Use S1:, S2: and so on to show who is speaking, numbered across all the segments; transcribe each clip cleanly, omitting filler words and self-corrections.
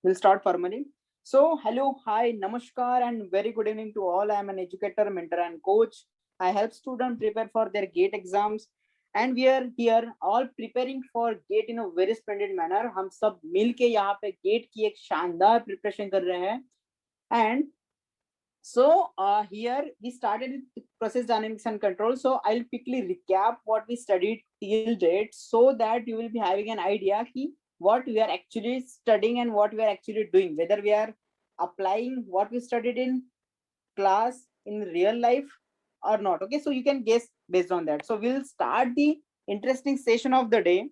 S1: We'll start formally. So, hello, hi, namaskar, and very good evening to all. I am an educator, mentor, and coach. I help students prepare for their GATE exams, and we are here all preparing for GATE in a very splendid manner. हम सब मिलके यहाँ पे GATE की एक शानदार preparation कर रहे हैं. And so here we started with process dynamics and control. So I'll quickly recap what we studied till date so that you will be having an idea ki what we are actually studying and what we are actually doing, whether we are applying what we studied in class in real life or not. Okay, so you can guess based on that. So we'll start the interesting session of the day.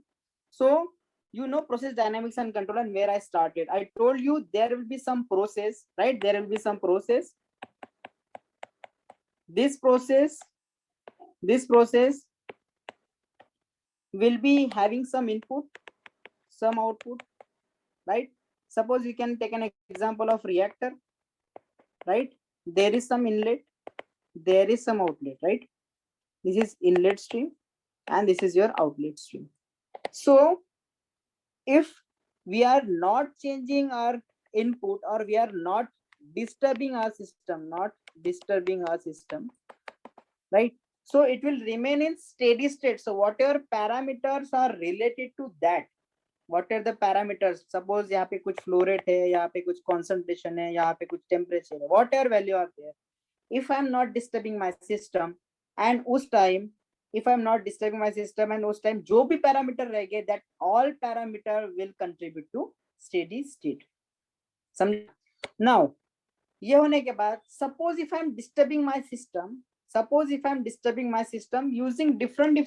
S1: So you know process dynamics and control and where I started. I told you there will be some process, right? There will be some process. This process will be having some input, some output, right? Suppose you can take an example of reactor, right? There is some inlet, there is some outlet, right? This is inlet stream and this is your outlet stream. So if we are not changing our input or we are not disturbing our system, right? So it will remain in steady state. So whatever parameters are related to that, what are the parameters? Suppose यहाँ पे कुछ flow rate है, यहाँ पे कुछ concentration है, यहाँ पे कुछ temperature है, whatever value are there. If I am not disturbing my system and उस time, if I am not disturbing my system and उस time जो भी parameter रह गए, that all parameter will contribute to steady state. समझ? Now ये होने के बाद suppose if I am disturbing my system using different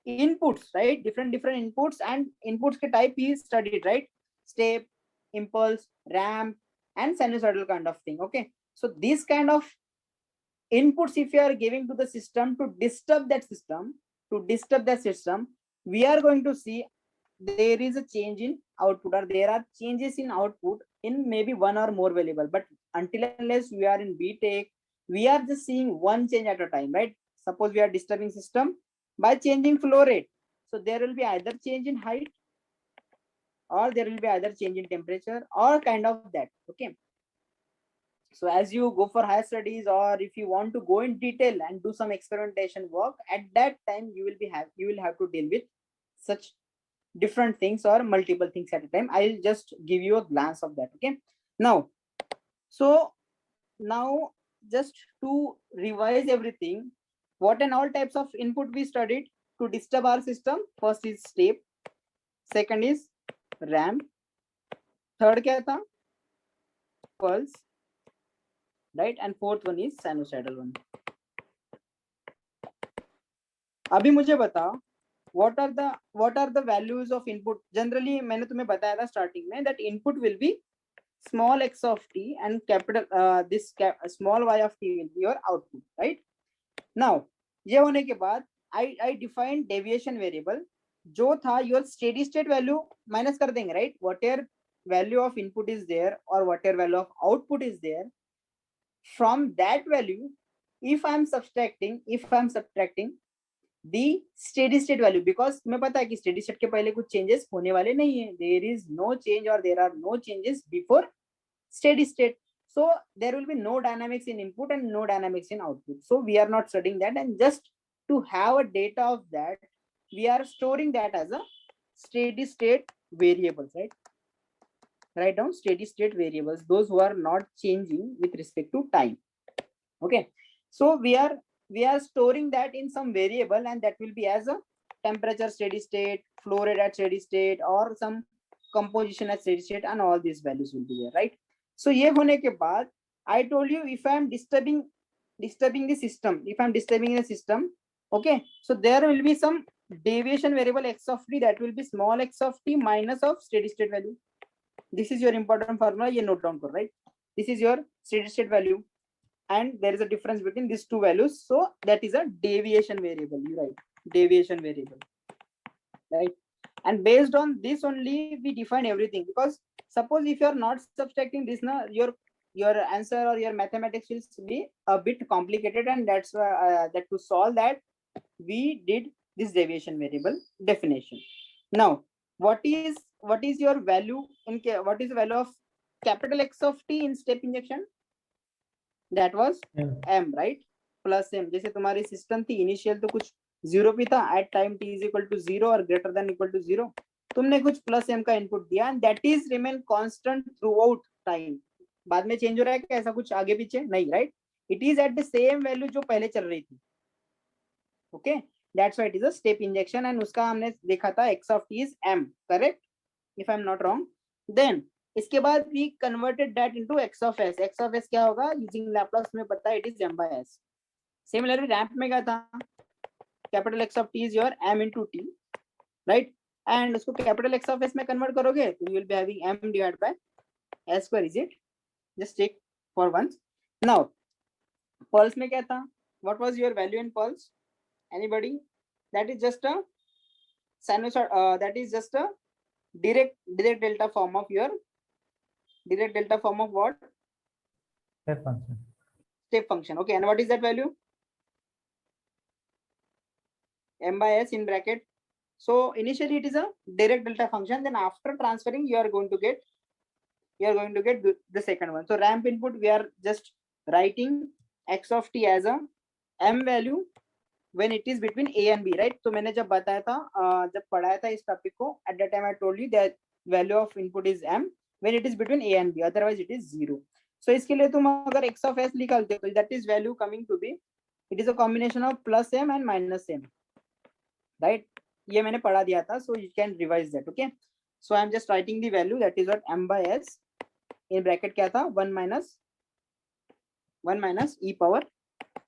S1: inputs, right? Different inputs, and inputs के type is studied, right? Step, impulse, ramp, and sinusoidal kind of thing. Okay, so this kind of inputs if you are giving to the system to disturb that system, we are going to see there is a change in output or there are changes in output in maybe one or more variable. But until unless we are in BTech, we are just seeing one change at a time, right? Suppose we are disturbing system by changing flow rate. So there will be either change in height or there will be either change in temperature or kind of that. Okay. So as you go for higher studies or if you want to go in detail and do some experimentation work, at that time you will have to deal with such different things or multiple things at a time. I'll just give you a glance of that. Okay. Now, so now just to revise everything, what and all types of input we studied to disturb our system. First is step, second is ramp, third kya tha? Pulse, right? And fourth one is sinusoidal one. अभी मुझे बता what are the values of input. Generally मैंने तुम्हें बताया था starting में that input will be small x of t and capital small y of t will be your output, right? Now ये होने के बाद I defined deviation variable जो था your steady state value minus कर देंगे, right? Whatever value of input is there or whatever value of output is there, from that value if I'm subtracting the steady state value, because तुम्हें पता है कि steady state के पहले कुछ changes होने वाले नहीं है. There is no change or there are no changes before steady state. So there will be no dynamics in input and no dynamics in output. So we are not studying that, and just to have a data of that, we are storing that as a steady state variables, right? Write down steady state variables, those who are not changing with respect to time. Okay, so we are storing that in some variable, and that will be as a temperature steady state, flow rate at steady state, or some composition at steady state, and all these values will be there, right? So ये होने के बाद I told you if I am disturbing the system, okay, so there will be some deviation variable x of t, that will be small x of t minus of steady state value. This is your important formula, ये note down करो, right? This is your steady state value, and there is a difference between these two values, so that is a deviation variable. You write deviation variable, right? And based on this only we define everything, because suppose if you are not subtracting this now, your answer or your mathematics will be a bit complicated, and that's why that to solve that we did this deviation variable definition. Now what is your value in what is the value of capital X of t in step injection? That was m, right? Plus m. जैसे तुम्हारी system थी initial तो कुछ zero भी था, at time t is equal to zero और greater than equal to zero, तुमने कुछ प्लस m का इनपुट दिया and that is remain constant throughout time. बाद में चेंज हो रहा है क्या ऐसा कुछ आगे पीछे? नहीं, right? It is at the same value जो पहले चल रही थी. Okay, that's why it is a step injection and उसका हमने देखा था x of t is m, correct? If I am not wrong. Then इसके बाद we converted that into x of s. x of s क्या होगा? Using Laplace में पता है it is m by s. Similarly ramp में क्या था? Capital X of t is your m into t, right? And उसको कैपिटल X of s में कन्वर्ट करोगे तो you will be having m divide by s square. Is it? Just take for once. Now pulse में क्या था? What was your value in pulse? Anybody? That is just a sinusoid, that is just a direct delta form of your direct delta form of what? Step function. Okay, and what is that value? M by s in bracket. So initially it is a direct delta function, then after transferring you are going to get the second one. So ramp input we are just writing x of t as a m value when it is between a and b, right? तो मैंने जब बताया था, जब पढ़ाया था इस topic को, at that time I told you that value of input is m when it is between a and b, otherwise it is 0. So इसके लिए तुम अगर x of s निकालते हो तो that is value coming to be, it is a combination of plus m and minus m, right? ये मैंने पढ़ा दिया था, so you can revise that. Okay, so I am just writing the value, that is what m by s in bracket क्या था? 1 minus e power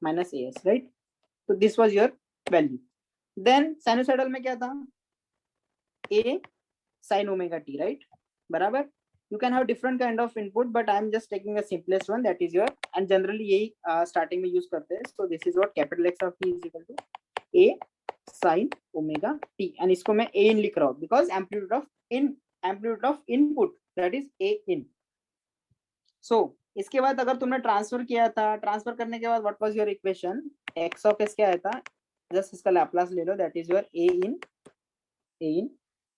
S1: minus as, right? So this was your value. Then sinusoidal में क्या था? a sin omega t, right? बराबर. You can have different kind of input, but I am just taking the simplest one, that is your, and generally यही starting में use करते हैं. So this is what capital X of t is equal to a sin omega t, and इसको मैं a in लिख रहा हूँ because amplitude of input, that is a in. So इसके बाद अगर तुमने ट्रांसफर किया था, ट्रांसफर करने के बाद what was your equation? x of s क्या आया था? जस्ट इसका लैप्लास ले लो, that is your a in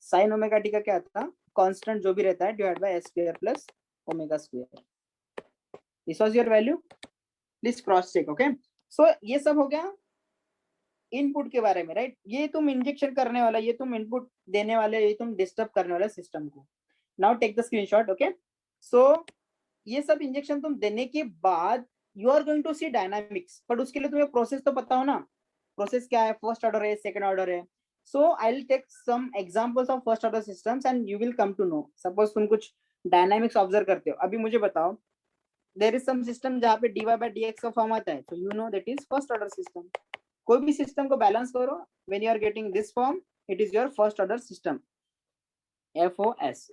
S1: sin omega t का क्या था? कांस्टेंट जो भी रहता है divide by s square plus omega square. This was your value. Please cross check. Okay, so ये सब हो गया इनपुट के बारे में, राइट? ये तुम इंजेक्शन करने वाला, ये तुम इनपुट देने वाले, ये तुम डिस्टर्ब करने वाले सिस्टम को. Now take the screenshot. Okay, so ये सब इंजेक्शन तुम देने के बाद you are going to see dynamics, but उसके लिए तुम्हें प्रोसेस तो पता हो ना. प्रोसेस क्या है? फर्स्ट ऑर्डर है, सेकंड ऑर्डर है. So I will take some examples of first order systems and you will come to know. Suppose तुम कुछ डायनामिक्स ऑब्जर्व करते हो, अभी मुझे बताओ, देयर इज सम सिस्टम जहाँ पे dy by dx का फॉर्म आता है, so you know that is first order system. कोई भी सिस्टम को बैलेंस करो, when you are getting this form, it is your first order system, FOS,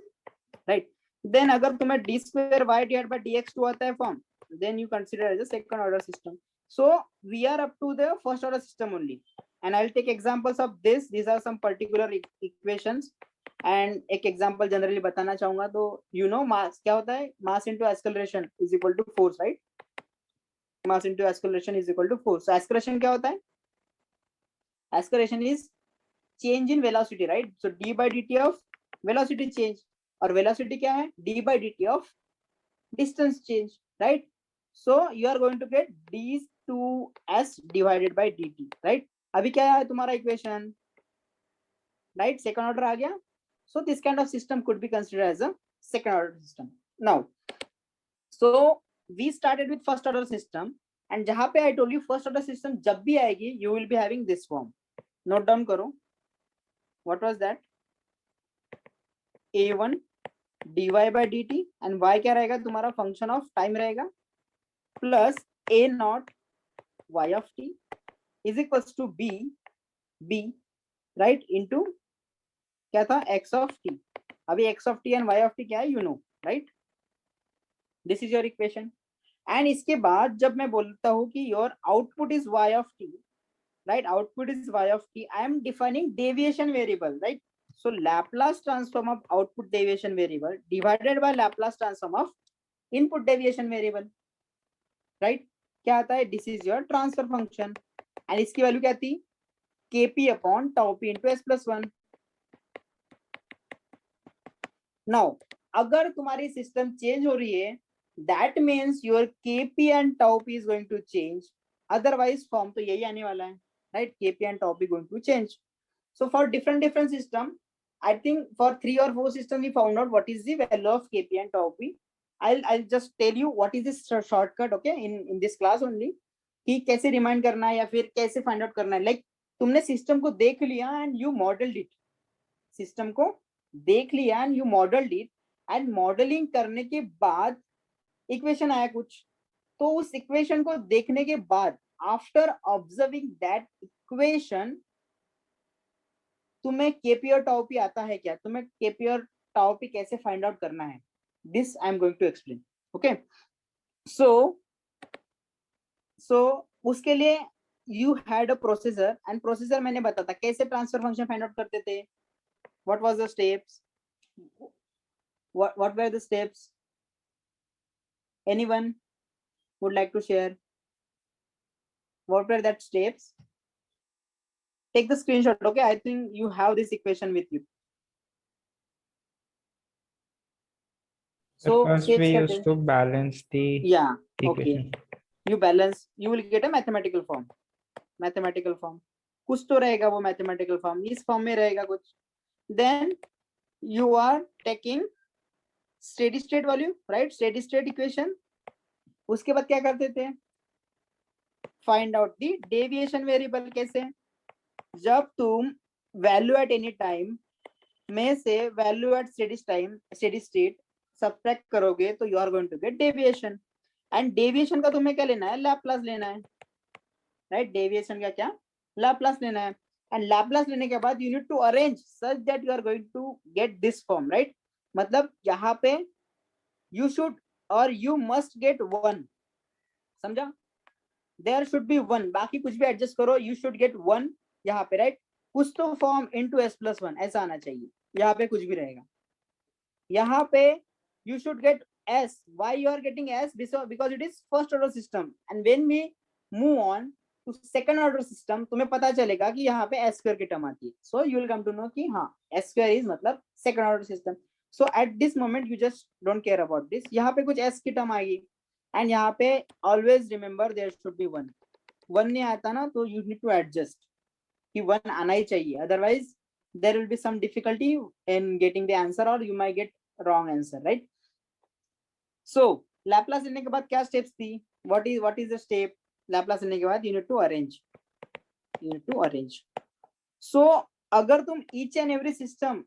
S1: right? Then अगर तुम्हें d square y divided by dx2 आता है form, then you consider as a second order system. So we are up to the first order system only, and I'll take examples of this. These are some particular equations, and एक example generally बताना चाहूंगा. तो you know mass क्या होता है? Mass into acceleration is equal to force, right? Mass into acceleration is equal to force. So acceleration क्या होता है? Acceleration is change in velocity, right? So d by dt of velocity change, और velocity क्या है? d by dt of distance change, right? So you are going to get d2s divided by dt, right? अभी क्या है तुम्हारा equation, right? Second order आ गया. So this kind of system could be considered as a second order system. Now, so we started with first order system, and जहां पे I told you first order system जब भी आएगी you will be having this form. Note down करो. What was that? a1 dy by dt and y क्या रहेगा तुम्हारा? Function of time रहेगा, plus a naught y of t is equals to b right into क्या था? x of t. अभी x of t and y of t क्या है? You know, right? This is your equation. And इसके बाद जब मैं बोलता हूँ कि your output is y of t, right? Output is y of t, I am defining deviation variable, right? So Laplace transform of output deviation variable divided by Laplace transform of input deviation variable, right? क्या आता है? This is your transfer function, and इसकी value क्या थी? kp upon tau p into s plus 1. Now अगर तुम्हारी system change हो रही है, that means your KP and tau P is going to change, otherwise form तो यही आने वाला है, right? KP and tau P going to change. So for different system, I think for 3 or 4 system we found out what is the value of kp and tau p. I'll just tell you what is this shortcut, okay, in this class only, कि कैसे remind करना है या फिर कैसे find out करना है. Like तुमने सिस्टम को देख लिया and you modelled it, system को देख लिया and you modelled it, and modelling करने के बाद इक्वेशन आया कुछ, तो उस इक्वेशन को देखने के बाद आफ्टर ऑब्जर्विंग दैट इक्वेशन तुम्हें केपी और टाउ पी आता है क्या, तुम्हें केपी और टाउ पी कैसे फाइंड आउट करना है, this I am going to explain. Okay, so उसके लिए you had a processor, and processor मैंने बताया था कैसे ट्रांसफर फंक्शन फाइंड आउट करते थे. What was the steps, what were the steps? Anyone would like to share what were that steps? Take the screenshot, okay? I think you have this equation with you. So
S2: first we used to balance the equation.
S1: Okay, you balance, you will get a mathematical form. कुछ तो रहेगा वो mathematical form, इस form में रहेगा कुछ. Then you are taking steady state value, right? Steady state equation. उसके बाद क्या करते थे? Find out the deviation variable. कैसे? जब तुम value at any time में से value at steady state subtract करोगे तो you are going to get deviation, and deviation का तुम्हें क्या लेना है? लैप्लास लेना है, राइट? डेविएशन का क्या? लैप्लास लेना है, एंड लैप्लास लेने के बाद you need to arrange such that you are going to get this form, right? मतलब यहाँ पे यू शुड और यू मस्ट गेट वन, समझा? देयर शुड बी वन, बाकी कुछ भी एडजस्ट करो, यू शुड गेट वन यहाँ पे, राइट? कुछ तो फॉर्म इनटू s+1 ऐसा आना चाहिए, यहाँ पे कुछ भी रहेगा. यहाँ पे you should get s. Why you are getting s? Because it is first order system, and when we move on to second order system तुम्हें पता चलेगा कि यहाँ पे s square की टर्म आती है. So you will come to know कि हाँ s square is मतलब second order system. So at this moment you just don't care about this. यहाँ पे कुछ s की टर्म आएगी, and यहाँ पे always remember there should be one. One नहीं आता ना तो you need to adjust कि one आना ही चाहिए, otherwise there will be some difficulty in getting the answer or you might get wrong answer, right? So Laplace लेने के बाद क्या steps थी? What is the step? Laplace लेने के बाद you need to arrange. So अगर तुम each and every system,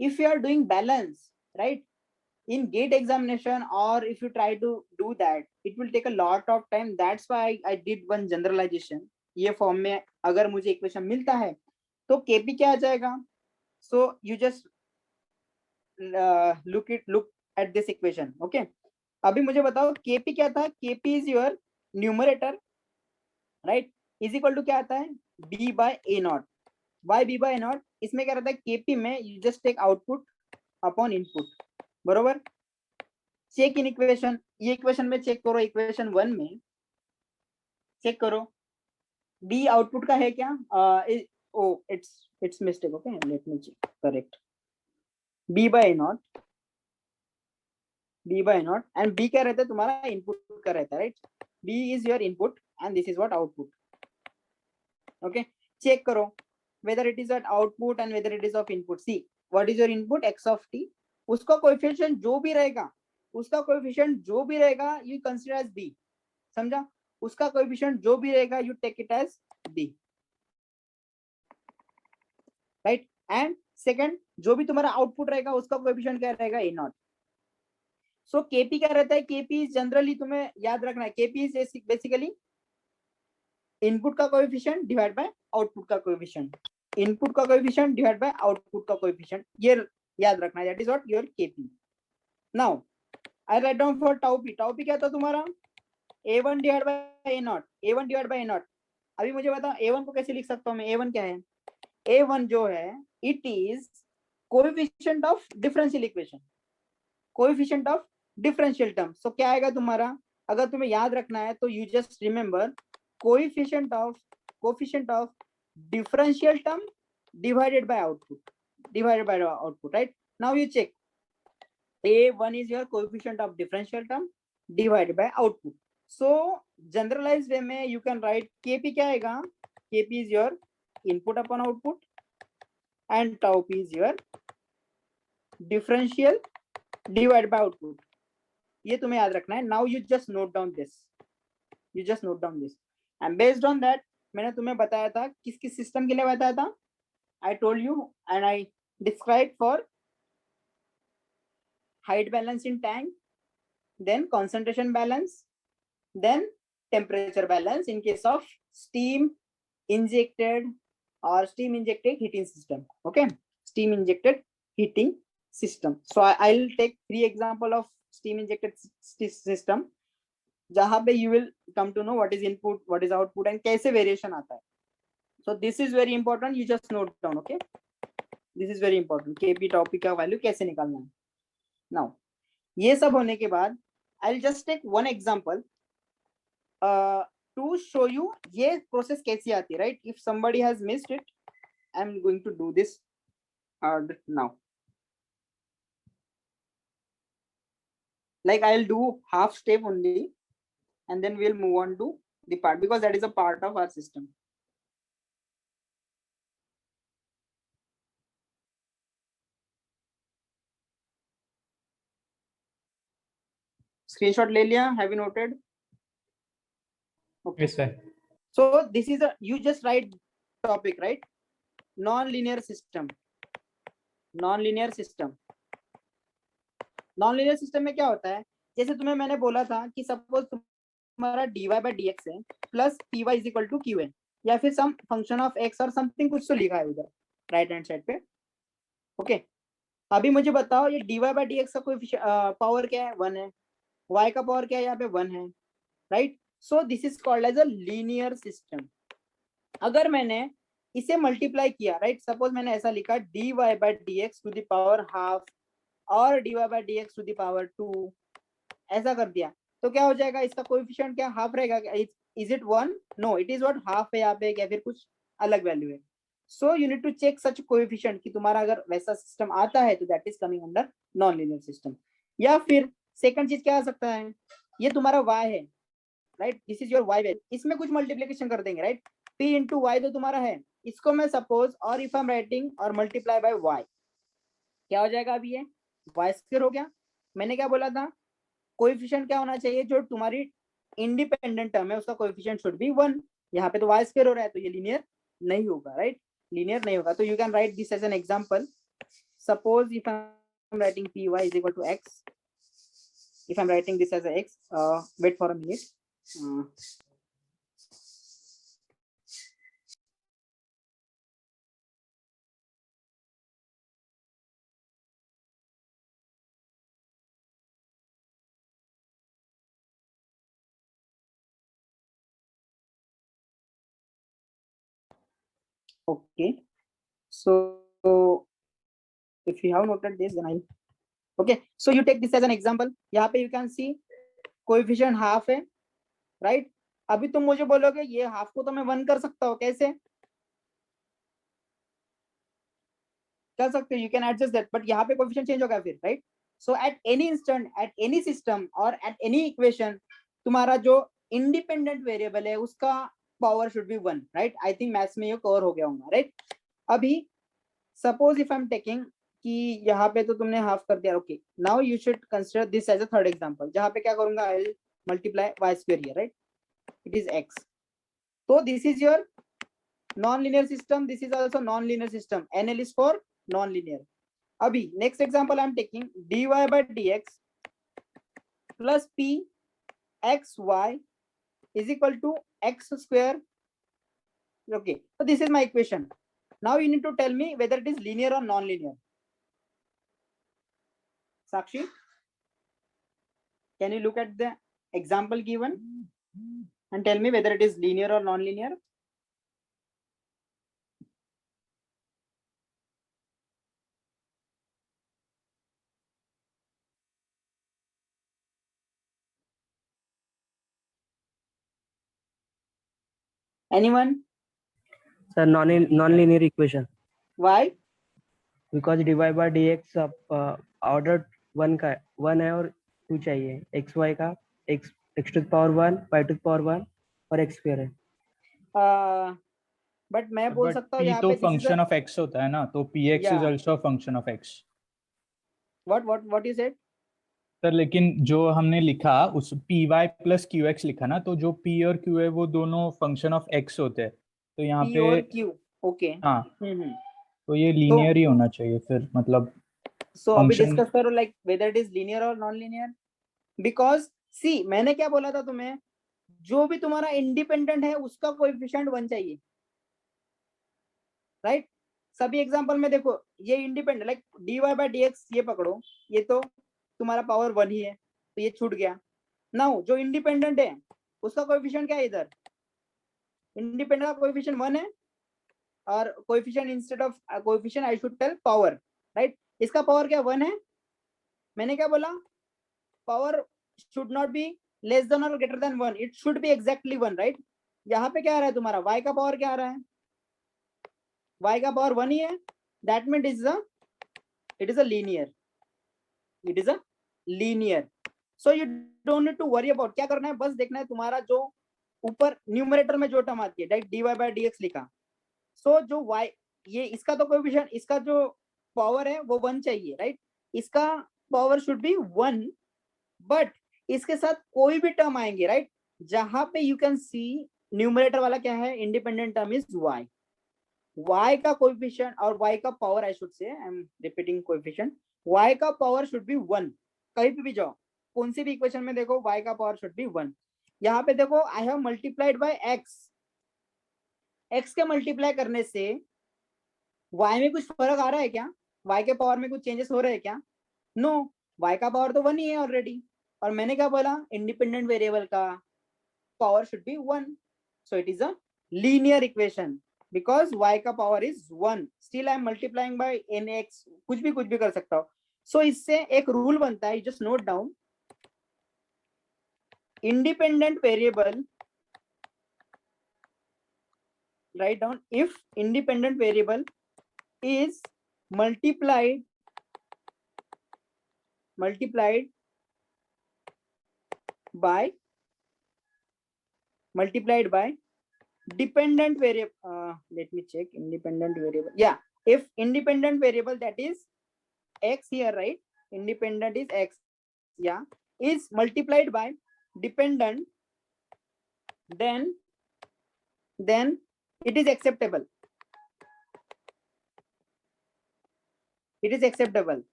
S1: if you are doing balance, right, in gate examination, or if you try to do that, it will take a lot of time. That's why I did one generalization. ये form में अगर मुझे equation मिलता है तो KP क्या आ जाएगा? So you just look at this equation, okay? अभी मुझे बताओ केपी क्या था? KP is your numerator, right, is equal to क्या आता है? b by a naught. Why b by a naught? इसमें क्या रहता है? केपी में you just take output upon input, बरोबर? चेक इन इक्वेशन, ये इक्वेशन में चेक करो, इक्वेशन 1 में चेक करो, b आउटपुट का है क्या? It's mistake, okay, let me check correct. b by a naught, and b क्या रहता है तुम्हारा? इनपुट का रहता है, right? b is your input and this is what output. Okay, check करो whether it is at output and whether it is of input. See, what is your input? x of t. उसका coefficient जो भी रहेगा, you consider as b. समझा? उसका coefficient जो भी रहेगा you take it as b, right? and second, जो भी तुम्हारा आउटपुट रहेगा उसका कोएफिशिएंट क्या रहेगा? a not. सो केपी क्या रहता है? केपी जनरली तुम्हें याद रखना है, केपी इज बेसिकली इनपुट का कोएफिशिएंट डिवाइड बाय आउटपुट का कोएफिशिएंट, इनपुट का कोएफिशिएंट डिवाइड बाय आउटपुट का कोएफिशिएंट, ये याद रखना है. That is what your KP. Now I write down for tau P. Tau P क्या था तुम्हारा? a1 divide by a not, a1 divide by a not. अभी मुझे बताओ a1 को कैसे लिख सकता हूं मैं? a1 क्या है? a1 जो है it is coefficient of differential equation, coefficient of differential term. So क्या आएगा तुम्हारा? अगर तुम्हें याद रखना है तो you just remember coefficient of differential term divided by output. divided by the output, right? Now you check. A1 is your coefficient of differential term divided by output. So generalized way में you can write Kp क्या आएगा? Kp is your input upon output and tau p is your differential divided by output. ये तुम्हें याद रखना है. Now you just note down this. You just note down this. And based on that, मैंने तुम्हें बताया था किस किस सिस्टम के लिए बताया था. I told you and I described for height balance in tank, then concentration balance, then temperature balance in case of steam injected or steam injected heating system. Okay, steam injected heating system. So I'll take 3 example of steam injected system जहां पे you will come to know what is input, what is output and कैसे variation आता है. So this is very important. You just note down. Okay, this is very important. Kp tau p का value कैसे निकालना है. Now ये सब होने के बाद I'll just take one example to show you ये process कैसी आती है, right? If somebody has missed it, I'm going to do this now. Like I'll do half step only and then we'll move on to the part because that is a part of our system. Screenshot ले लिया? Have you noted?
S2: Okay. Yes, sir.
S1: So this is you just write topic, right? Non-linear system. Non-linear system. Non-linear system में क्या होता है? जैसे तुम्हें मैंने बोला था कि सपोज तुम्हारा dy by dx है plus py is equal to qn या फिर सम फंक्शन ऑफ x और समथिंग कुछ तो लिखा है उधर राइट हैंड साइड पे. ओके, अभी मुझे बताओ ये dy by dx का कोई पावर क्या है? 1 है. y का पावर क्या है? यहाँ पे 1 है, right? So this is called as a linear system. अगर मैंने इसे मल्टीप्लाई किया, राइट, सपोज मैंने ऐसा लिखा dy by dx to the power half और dy by dx to the power 2, ऐसा कर दिया तो क्या हो जाएगा? इसका कोएफिशिएंट क्या हाफ रहेगा? Is it 1? No, it is what half है यहाँ पे या फिर कुछ अलग वैल्यू है. So you need to check such coefficient कि तुम्हारा अगर वैसा सिस्टम आता है तो that is coming under non linear system. या फिर सेकंड चीज क्या आ सकता है? ये तुम्हारा y है, right? This is your y value. इसमें कुछ मल्टीप्लिकेशन कर देंगे, राइट? p इंटू वाई तो तुम्हारा है, इसको मैं सपोज और इफ आई एम राइटिंग और मल्टीप्लाई बाय y, क्या हो जाएगा? अभी ये y स्क्वायर हो गया. मैंने क्या बोला था? कोएफिशिएंट क्या होना चाहिए? जो तुम्हारी इंडिपेंडेंट टर्म है उसका कोएफिशिएंट शुड बी 1. यहाँ पे तो y स्क्वायर हो रहा है तो ये लीनियर नहीं होगा, राइट? लीनियर नहीं होगा. तो you can write this as an example. Suppose if I am writing py is equal to x, if I'm writing this as a x, wait for a minute. Okay, so if you have noted this, then I okay. So you take this as an example. यहाँ पे you can see coefficient half है, right? अभी तुम मुझे बोलोगे ये half को तो मैं 1 कर सकता हूँ, कैसे कर सकते हो? You can adjust that, but यहाँ पे कोएफिशिएंट चेंज होगा फिर, right? So at any instant, at any system और एट एनी इक्वेशन तुम्हारा जो इंडिपेंडेंट वेरिएबल है उसका power should be 1, right? I think maths में ये कवर हो गया होगा, राइट? अभी suppose if I am taking कि यहाँ पे तो तुमने हाफ कर दिया. Okay, now you should consider this as a third example जहाँ पे क्या करूंगा? I will multiply y square here, right? It is x. तो this is your non-linear system. This is also non-linear system. NL is for non-linear. अभी next example I am taking dy by dx plus p x y is equal to x square. Okay, so this is my equation. Now you need to tell me whether it is linear or non-linear. Sakshi, can you look at the example given and tell me whether it is linear or non-linear? Anyone?
S3: Sir, non-linear equation.
S1: Why?
S3: Because dy by dx order 1 का 1 है और 2 चाहिए, X Y का x to the power 1 y to the power 1 और x square है।
S1: But मैं बोल सकता हूँ
S4: p
S1: यहाँ
S4: तो
S1: पे
S4: फंक्शन ऑफ x होता है ना, तो px is also function of x।
S1: What you said
S4: sir लेकिन जो हमने लिखा उस py प्लस qx लिखा ना, तो जो p और q है वो दोनों फंक्शन ऑफ x होते हैं, तो यहाँ
S1: p
S4: पे
S1: और q ओके
S4: हाँ,
S1: हम्म
S4: तो ये लीनियर ही होना चाहिए फिर, मतलब
S1: सो अभी
S4: function-
S1: डिस्कस करो like whether it is linear और नॉन लीनियर। बिकॉज सी मैंने क्या बोला था तुम्हें, जो भी तुम्हारा इंडिपेंडेंट है उसका कोएफिशिएंट 1 चाहिए, राइट। सभी एग्जांपल में देखो ये independent like dy by dx ये पकड़ो, ये तो तुम्हारा पावर 1 ही है तो ये छूट गया। नाउ जो इंडिपेंडेंट है उसका कोएफिशिएंट क्या है, इधर इंडिपेंडेंट का कोएफिशिएंट 1 है और coefficient instead of coefficient I should tell power, right. इसका पावर क्या 1 है, मैंने क्या बोला, power should not be less than और greater than 1, it should be exactly 1, right. यहाँ पे क्या आ रहा है तुम्हारा y का पावर क्या आ रहा है, y का पावर 1 ही है, that mean it is a linear. So you don't need to worry about, क्या करना है बस देखना है तुम्हारा जो ऊपर न्यूमरेटर में जो टर्म आती है dy बाय dx लिखा, सो जो y ये इसका तो कोएफिशिएंट, इसका जो पावर है वो 1 चाहिए, राइट। इसका पावर शुड बी 1, बट इसके साथ कोई भी टर्म आएंगे, राइट, जहां पे यू कैन सी न्यूमरेटर वाला क्या है, इंडिपेंडेंट टर्म इज y का कोएफिशिएंट और y का power, I should say I am repeating coefficient, y का पावर शुड बी 1। कहीं पे भी जाओ कौन सी भी इक्वेशन में देखो y का पावर शुड बी 1। यहाँ पे देखो I have multiplied by x के मल्टीप्लाई करने से y में कुछ फर्क आ रहा है क्या, y के पावर में कुछ चेंजेस हो रहे हैं क्या, नो, y का पावर तो 1 ही है ऑलरेडी। और मैंने क्या बोला, इंडिपेंडेंट वेरिएबल का power should be 1, so it is a linear equation because y का power is 1, still I am multiplying by nx, कुछ भी कर सकता हूँ। सो इससे एक रूल बनता है, just note down, independent variable, write down, if independent variable is multiplied by dependent variable, let me check independent variable, yeah, if independent variable that is x here, right, independent is x, yeah, is multiplied by dependent, then it is acceptable,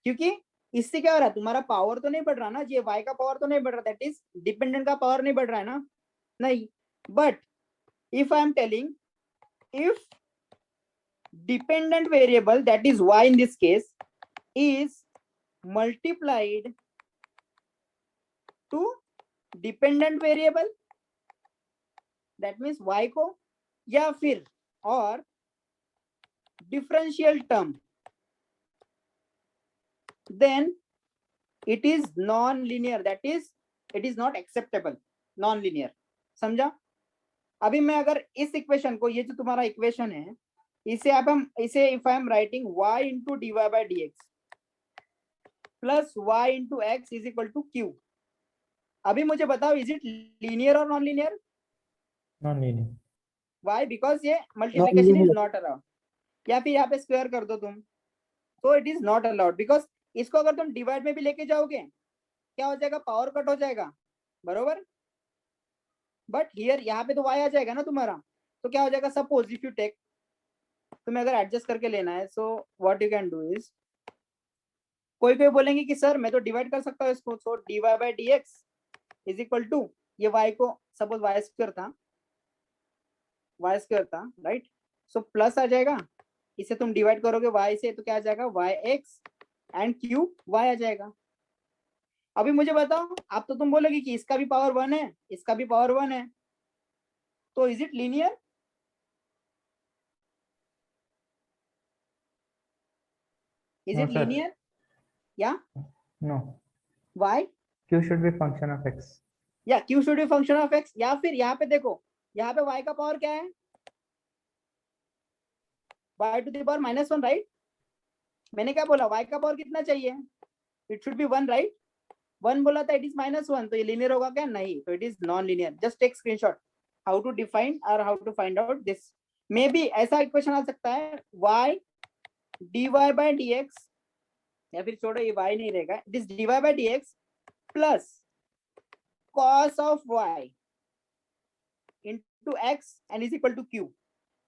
S1: क्योंकि इससे क्या हो रहा है, तुम्हारा power तो नहीं बढ़ रहा ना, ये y का पावर तो नहीं बढ़ रहा, दैट इज डिपेंडेंट का पावर नहीं बढ़ रहा है ना, नहीं। But if I am telling, if dependent variable that is y in this case is multiplied to dependent variable, that means y को, या फिर और differential term, then it is non-linear, that is it is not acceptable, non-linear, समझा। अभी मैं अगर इस equation को, ये जो तुम्हारा इक्वेशन है, इसे if I am writing y into dy by dx plus y into x is equal to q, अभी मुझे बताओ इज इट लीनियर और नॉन लीनियर, वाई, बिकॉज ये मल्टीप्लिकेशन इज नॉट अलाउड, या फिर यहाँ पे स्क्वायर कर दो तुम, तो it is not allowed, because इसको अगर तुम डिवाइड में भी लेके जाओगे क्या हो जाएगा, पावर कट हो जाएगा, बरोबर। बट हियर यहाँ पे तो y आ जाएगा ना तुम्हारा, तो क्या हो जाएगा, सपोज इफ यू टेक, तुम्हें अगर एडजस्ट करके लेना है, सो what you can do is, कोई बोलेंगे कि सर मैं तो डिवाइड कर सकता हूँ इसको, so dy by dx is equal to, ये y को सपोज y स्क्वायर था, राइट, सो प्लस आ जाएगा, इसे तुम डिवाइड करोगे y से तो क्या आ जाएगा, yx एंड q y आ जाएगा। अभी मुझे बताओ, आप तो तुम बोलोगे कि इसका भी पावर 1 है, इसका भी पावर 1 है, तो is it linear, is it linear, या
S2: No.
S1: why,
S2: Q should be function of x.
S1: या q should be function of x, या फिर यहाँ पे देखो, यहाँ पे y का पावर क्या है, y to the power -1, right, मैंने क्या बोला, y का पावर कितना चाहिए, इट शुड बी 1 राइट, 1 बोला था, इट इज -1, तो ये लीनियर होगा क्या, नहीं, तो it is non linear. Just take screenshot how to define और how to find out this. May be ऐसा इक्वेशन आ सकता है y dy by dx, या फिर छोड़ो ये y नहीं रहेगा, it is dy by dx plus cos of y into x and is equal to q।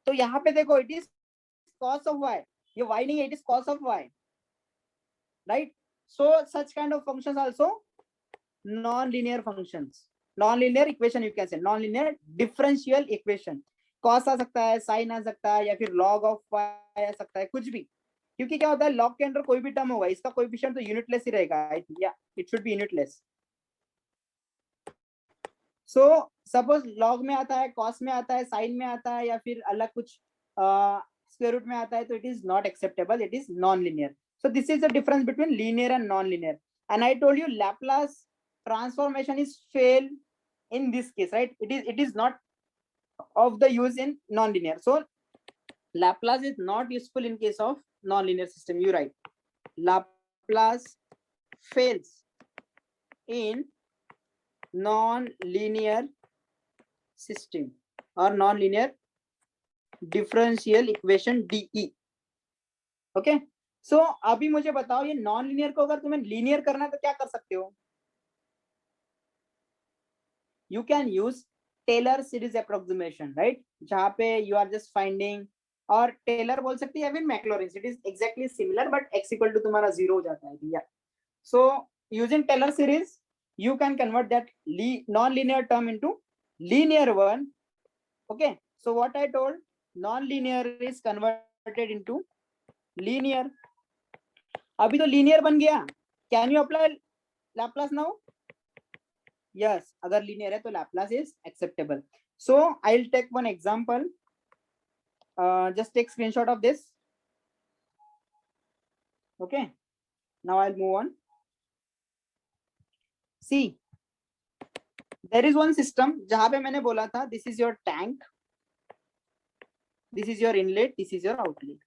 S1: तो यहाँ पे देखो it is cos of y, ये y नहीं है, it is cos of y, right? So such kind of functions also non-linear functions, non-linear equation you can say, non-linear differential equation। cos आ सकता है, sin आ सकता है, या फिर log of y आ सकता है, कुछ भी, क्योंकि क्या होता है log के अंदर कोई भी टर्म होगा, इसका कोएफिशिएंट तो यूनिटलेस ही रहेगा, या it should B unitless. So suppose log में आता है, cos में आता है, sin में आता है, या फिर अलग कुछ स्क्वायर रूट में आता है, तो it is not acceptable, it is non linear. So this is the difference between linear and non-linear. And I told you Laplace transformation is fail in this case, right? It is not of the use in non-linear. So Laplace is not useful in case of non-linear system. You write Laplace fails in non-linear system or non-linear differential equation DE. Okay. सो अभी मुझे बताओ, ये non linear को अगर तुम्हें linear करना है तो क्या कर सकते हो, you can use Taylor series approximation, right, जहां पे यू आर जस्ट फाइंडिंग, और टेलर बोल सकते हैं या फिर Maclaurin, it is exactly similar but x equal to तुम्हारा 0 हो जाता है भैया। So using Taylor series you can convert that non-linear term into linear one. Okay, so what I told, non-linear is converted into linear. अभी तो linear बन गया, can you apply Laplace now, yes, अगर लीनियर है तो Laplace is acceptable. So I will take one example, just take screenshot of this. Okay, now I will move on. See there is one system जहां पे मैंने बोला था this is your tank, this is your inlet, this is your outlet.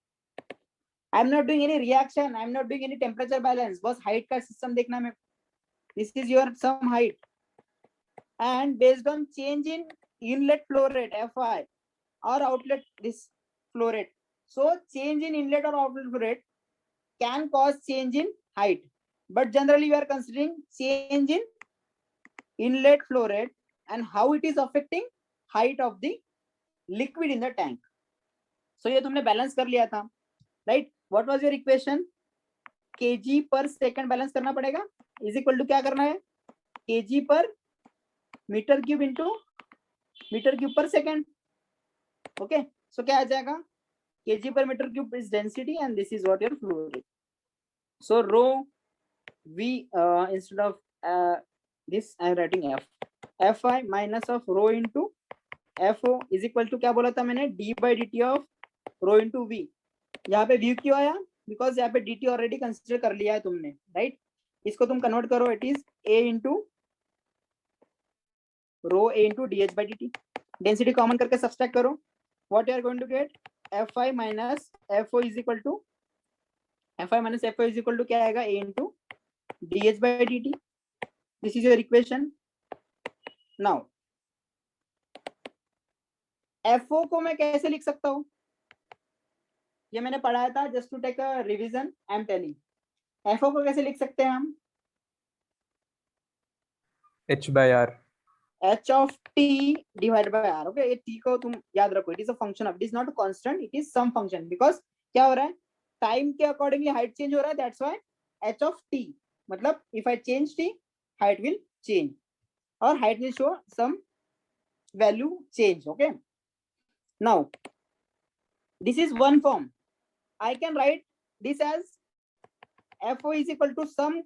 S1: I am not doing any reaction, I am not doing any temperature balance, बस height का system देखना मैं, this is your some height, and based on change in inlet flow rate Fi or outlet this flow rate, so change in inlet or outlet flow rate can cause change in height, but generally we are considering change in inlet flow rate and how it is affecting height of the liquid in the tank. So ये तुमने balance कर लिया था, right? What was your equation, kg पर second balance करना पड़ेगा, is equal to क्या करना है, kg per metre cube into metre cube per second. Okay, so क्या आ जाएगा, kg per metre cube is density and this is what your flow rate. So rho v instead of this I am writing f fi minus of rho into fo is equal to क्या बोला था मैंने, d by dt of rho into v। यहाँ पे v क्यों आया, because यहाँ पे dt ऑलरेडी कंसिडर कर लिया है तुमने, राइट? इसको तुम कन्वर्ट करो, it is a into rho a into dh by dt, density common करके सब्सट्रैक्ट करो, what you are going to get, fi minus fo is equal to fi minus fo is equal to क्या आएगा, a into dh by dt। This is your equation. Now fo को मैं कैसे लिख सकता हूँ, ये मैंने पढ़ाया था, just to take a revision I am telling. fo को कैसे लिख सकते हैं हम,
S4: h by r,
S1: h of t divided by r। Okay, ये t को तुम याद रखो, it is a function of, it is not a constant, it is some function, because क्या हो रहा है, टाइम के अकॉर्डिंगली हाइट चेंज हो रहा है, that's why h of t, मतलब if I change t height will change or height will show some value change। okay, now this is one form, I can write this as fo is equal to some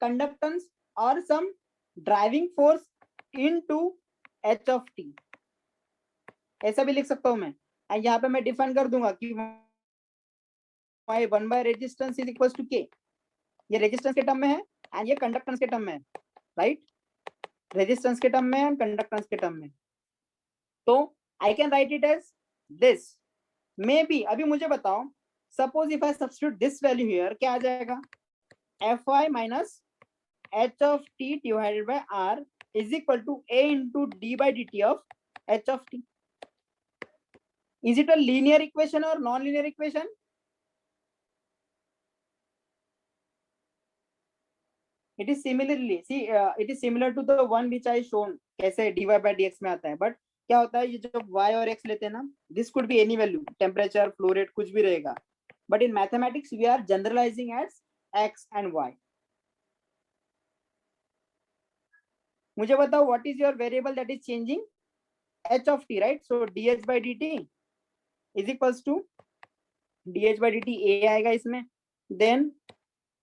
S1: conductance or some driving force into h of t, ऐसा भी लिख सकता हूं मैं। यहाँ पे मैं define कर दूंगा कि y 1 by resistance is equals to k, ये रेजिस्टेंस के टर्म में है एंड ये कंडक्टेंस के टर्म में है, राइट? रेजिस्टेंस के टर्म में एंड कंडक्टेंस के टर्म में, तो I can write it as this. Maybe अभी मुझे बताओ, suppose if I substitute this value here, क्या आ जाएगा? fy minus h of t divided by r is equal to a into d by dt of h of t. Is it a linear equation or non-linear equation? It is similarly, see, it is similar to the one which I shown, कैसे dy by dx में आता है, but क्या होता है, ये जब y और x लेते हैं ना, this could be any value, temperature, flow rate, कुछ भी रहेगा, but in mathematics we are generalizing as x and y. मुझे बताओ what is your variable that is changing? h of t, right? So dh by dt is equals to dh by dt, a आएगा इसमें, then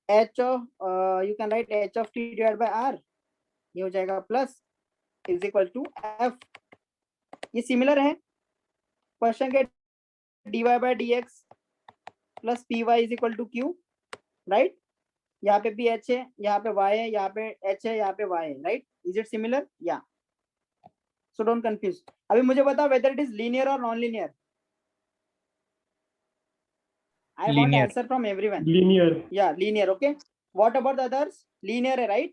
S1: h of you can write h of t divided by r, ये हो जाएगा plus is equal to f. ये similar है question के dy by dx plus py is equal to q, right? यहाँ पे भी h है, यहाँ पे y है, यहाँ पे h है, यहाँ पे y है, राइट? Is it similar? या, सो डोंट कंफ्यूज. अभी मुझे बताओ वेदर इट इज लीनियर और non linear. I want answer from everyone.
S5: Linear.
S1: Yeah, linear. Okay. What about the others? Linear है, right?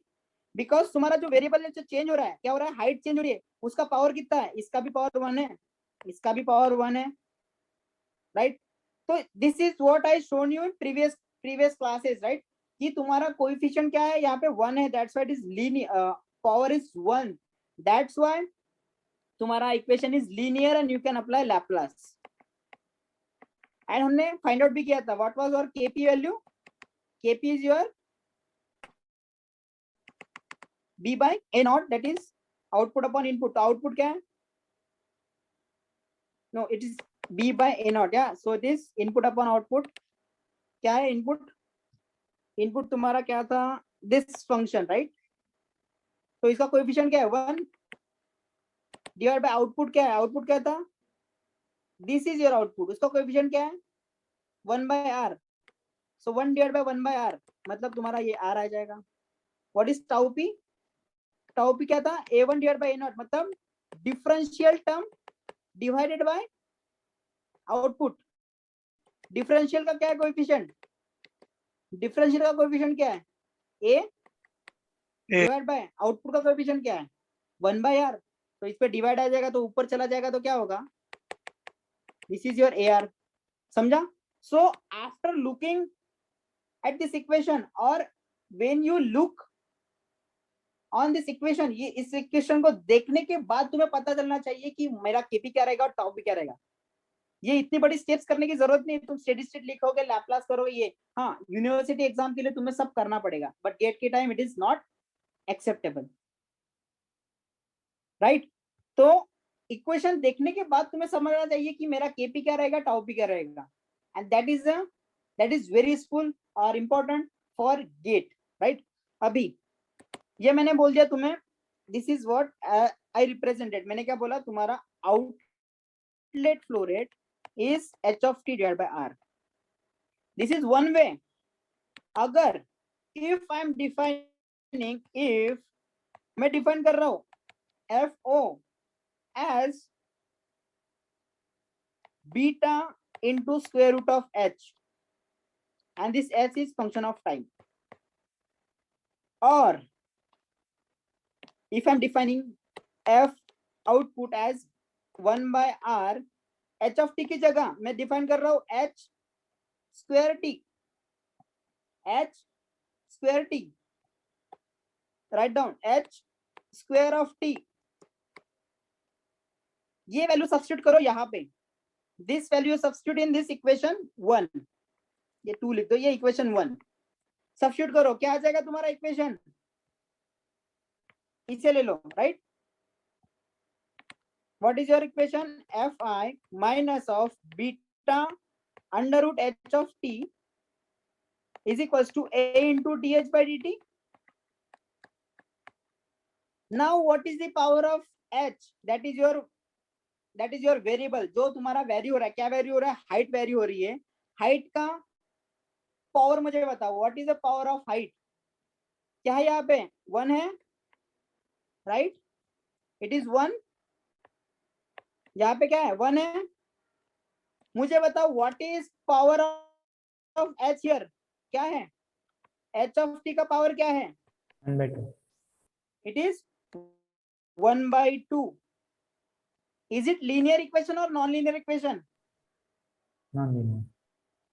S1: Because तुम्हारा जो वेरिएबल है चेंज हो रहा है, क्या हो रहा है? हाइट चेंज हो रही है. उसका पावर कितना है? इसका भी पावर 1 है, इसका भी पावर 1 है, राइट? तो this is what I shown you in previous classes, right? कि तुम्हारा कोएफिशिएंट क्या है? यहाँ पे 1 है, that's why it is linear, power is 1, that's why तुम्हारा equation is linear and you can apply Laplace. And हमने फाइंड आउट भी किया था, what was your KP value? KP is your b by a naught, that is output upon input. तो output क्या है? No, it is b by a naught. Yeah, so it is input upon output. क्या है input? Input तुम्हारा क्या था? This function, right? तो इसका कोएफिशिएंट क्या है? 1 डिवाइड बाय आउटपुट क्या है? आउटपुट क्या था? This is your output. उसका कोएफिशिएंट क्या है? 1 by r. So 1 divide by 1 by r, मतलब तुम्हारा ये r आ जाएगा. What is tau p? Tau p क्या था? a1 डिवाइड बाय a0, मतलब differential term divided by output. Differential का क्या है कोएफिशिएंट? डिफरेंशियल का कोएफिशिएंट क्या है? a डिवाइड बाय आउटपुट का कोएफिशिएंट क्या है? 1 by r. तो इस पे डिवाइड आ जाएगा तो ऊपर चला जाएगा तो क्या होगा? This is your ar. समझा? So after looking at this equation और when you look on this equation, ये इस इक्वेशन को देखने के बाद तुम्हें पता चलना चाहिए कि मेरा केपी क्या रहेगा और टाउ पी क्या रहेगा. ये इतनी बड़ी स्टेप्स करने की जरूरत नहीं. तुम स्टेडी स्टेट लिखोगे, लैप्लास करोगे, ये हाँ यूनिवर्सिटी एग्जाम के लिए तुम्हें सब करना पड़ेगा, बट गेट के time it is not acceptable, right? तो इक्वेशन देखने के बाद तुम्हें समझना चाहिए कि मेरा केपी क्या रहेगा, टाउ पी क्या रहेगा, and that is very useful और इंपॉर्टेंट फॉर गेट, राइट? अभी ये मैंने बोल दिया तुम्हें, this is what I represented. मैंने क्या बोला? तुम्हारा outlet flow rate is h of t divided by r. This is one way. अगर if I am defining, if मैं डिफाइन कर रहा हूं fo as beta into square root of h, and this h is function of time, or if I'm defining f output as 1 by r, h of t की जगह मैं define कर रहा हूं h square t, h square t. Write down h square of t. ये value substitute करो यहाँ पे. This value substitute in this equation 1. ये 2 लिख दो, ये इक्वेशन 1 सब्स्टिट्यूट करो. क्या आ जाएगा तुम्हारा इक्वेशन? इसे ले लो, right? What is your equation? fi minus of beta under root h of t is equals to a into dh by dt. now what is the power of h? that is your variable. जो तुम्हारा value हो रहा है, क्या value हो रहा है? Height value हो रही है. हाइट का पावर मुझे बताओ. What is the power of height? क्या है यहाँ पे? 1 है, राइट? It is 1. यहाँ पे क्या है? 1 है. मुझे बताओ what is power of H here क्या है? एच ऑफ टी का पावर क्या है?
S2: 1/2.
S1: It is 1/2. Is it linear equation और नॉन लीनियर इक्वेशन?
S2: Non-linear.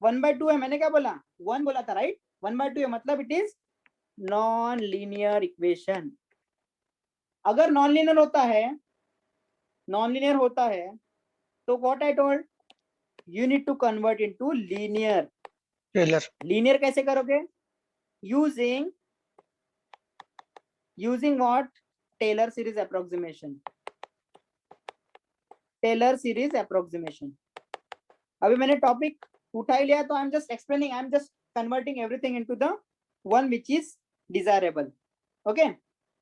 S1: 1/2 है, मैंने क्या बोला? 1 बोला था, राइट? 1/2 है, मतलब it is non linear equation. अगर नॉन लीनियर होता है तो what I told, you need to convert into linear. Linear कैसे करोगे? Using what? Taylor series approximation. अभी मैंने टॉपिक उठा ही लिया तो I am just explaining, I am just converting everything into the one which is desirable. Okay,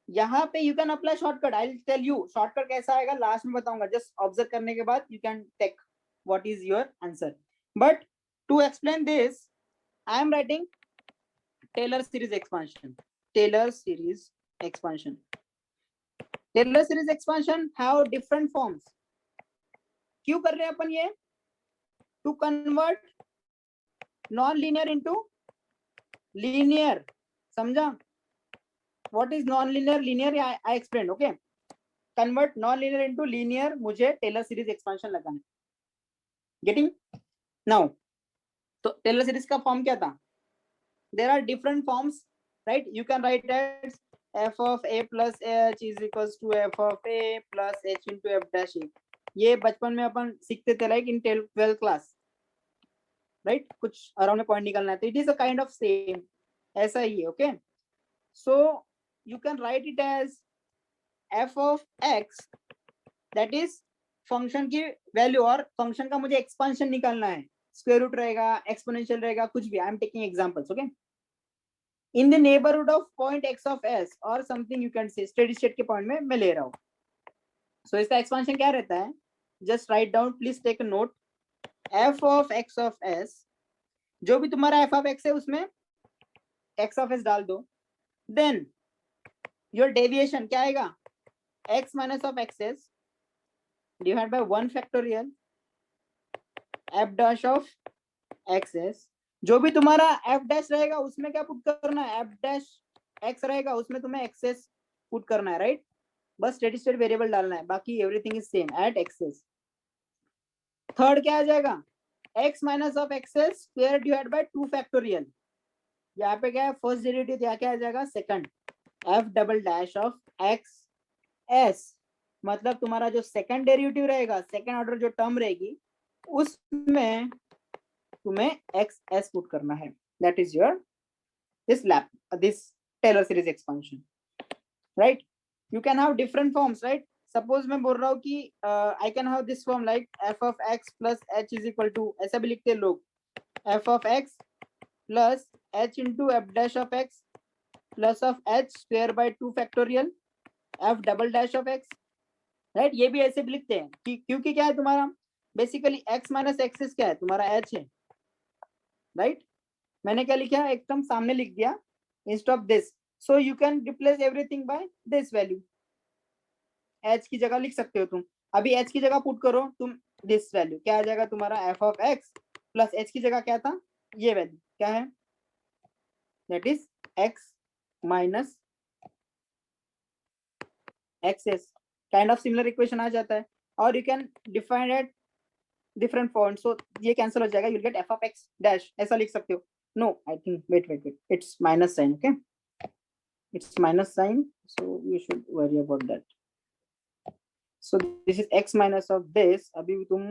S1: यहाँ पे you can apply shortcut. I will tell you shortcut कैसा आएगा, लास्ट में बताऊंगा. जस्ट ऑब्जर्व करने के बाद you can take what is your answer. But to explain this I am writing Taylor series expansion. Taylor series expansion have different forms. क्यों कर रहे हैं अपन ये? To convert non linear into linear. समझा? What is non linear? Linear I explain. Okay, convert non linear into linear, मुझे Taylor series expansion लगाना है. Getting now? तो टेलर सीरीज का फॉर्म क्या था? There are different forms, right? You can write as f of a plus h is equals to f of a plus h into f dash a. ये बचपन में अपन सीखते थे, like in 12th class, right? कुछ around point निकालना है तो it is a kind of same, ऐसा ही है. Okay, so you can write it as f of x, that is function की वैल्यू, और फंक्शन का मुझे एक्सपांशन निकालना है. स्क्वायर रूट रहेगा, एक्सपोनेंशियल रहेगा, कुछ भी. आई am taking examples. Okay, in the neighborhood of point x of s or something, you can say steady state के पॉइंट में मैं ले रहा हूँ. so इसका एक्सपांशन क्या रहता है? just write down, please take a note. f of x of s, जो भी तुम्हारा f of x है उसमें x of s डाल दो. then your deviation क्या आएगा? x minus of xs divided by 1 factorial f dash of xs. जो भी तुम्हारा f डैश रहेगा उसमें क्या पुट करना है? f डैश x रहेगा उसमें तुम्हें xs पुट करना है, राइट? बस स्टेडी स्टेट वेरिएबल डालना है, बाकी everything is same at xs. Third क्या आ जाएगा? x minus of xs square divide by 2 factorial. यहाँ पे क्या है? First derivative. यहाँ क्या आ जाएगा? Second. f double dash of xs, मतलब तुम्हारा जो सेकंड डेरिवेटिव रहेगा, सेकंड ऑर्डर जो टर्म रहेगी, उसमें तुम्हें xs पुट करना है. That is your this Taylor series expansion, right? You can have different forms, right? Suppose मैं बोल रहा हूँ कि I can have this form like f of x plus h is equal to, ऐसा भी लिखते हैं लोग, f of x plus h into f dash of x plus of h square by 2 factorial f double dash of x, right? ये भी ऐसे भी लिखते हैं कि क्योंकि क्या है तुम्हारा बेसिकली x माइनस एक्सिस क्या है? तुम्हारा h है, राइट? मैंने क्या लिखा? एकदम सामने लिख दिया instead of this. So you can replace everything by this value. h की जगह लिख सकते हो तुम. अभी h की जगह पुट करो तुम दिस वैल्यू, क्या आ जाएगा तुम्हारा? f of x plus h की जगह क्या था? ये वैल्यू क्या है? That is x minus xs. Kind of similar equation आ जाता है. और you can define at different form. So ये कैंसिल हो जाएगा, you get f of x dash, ऐसा लिख सकते हो. No, I think wait, it's minus sign. Okay, it's minus sign, so you should worry about that. So this is x minus of this. अभी तुम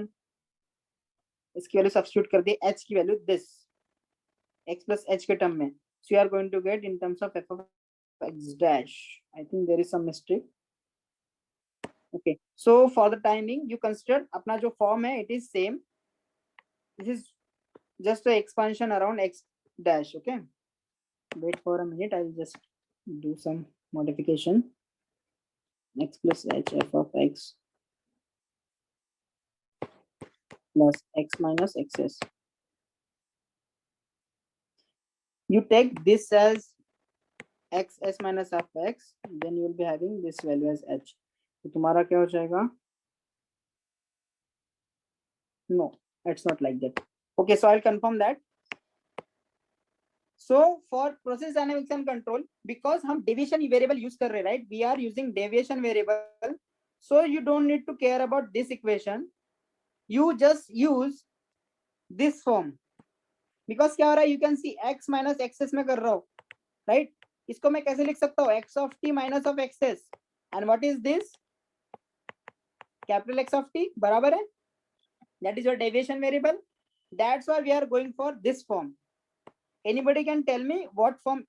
S1: इसकी value substitute कर दी, h की value this x plus h के term में. So you are going to get in terms of f of x dash. I think there is some mistake. Okay, so for the timing you consider अपना जो form है it is same. This is just a expansion around x dash. Okay, wait for a minute, I will just do some modification. X plus h f of x plus x minus xs. You take this as xs minus f x, then you will be having this value as h. तो तुम्हारा क्या हो जाएगा? No, it's not like that. Okay, so I'll confirm that. So for process dynamics and control, because हम deviation variable use कर रहे हैं, right? We are using deviation variable, so you don't need to care about this equation. You just use this form, because क्या हो रहा है, you can see x minus xs में कर रहा हूँ, right? इसको मैं कैसे लिख सकता हूँ, x of t minus of xs, and what is this? Capital X of t बराबर है, that is your deviation variable. That's why we are going for this form. Anybody can tell me what form?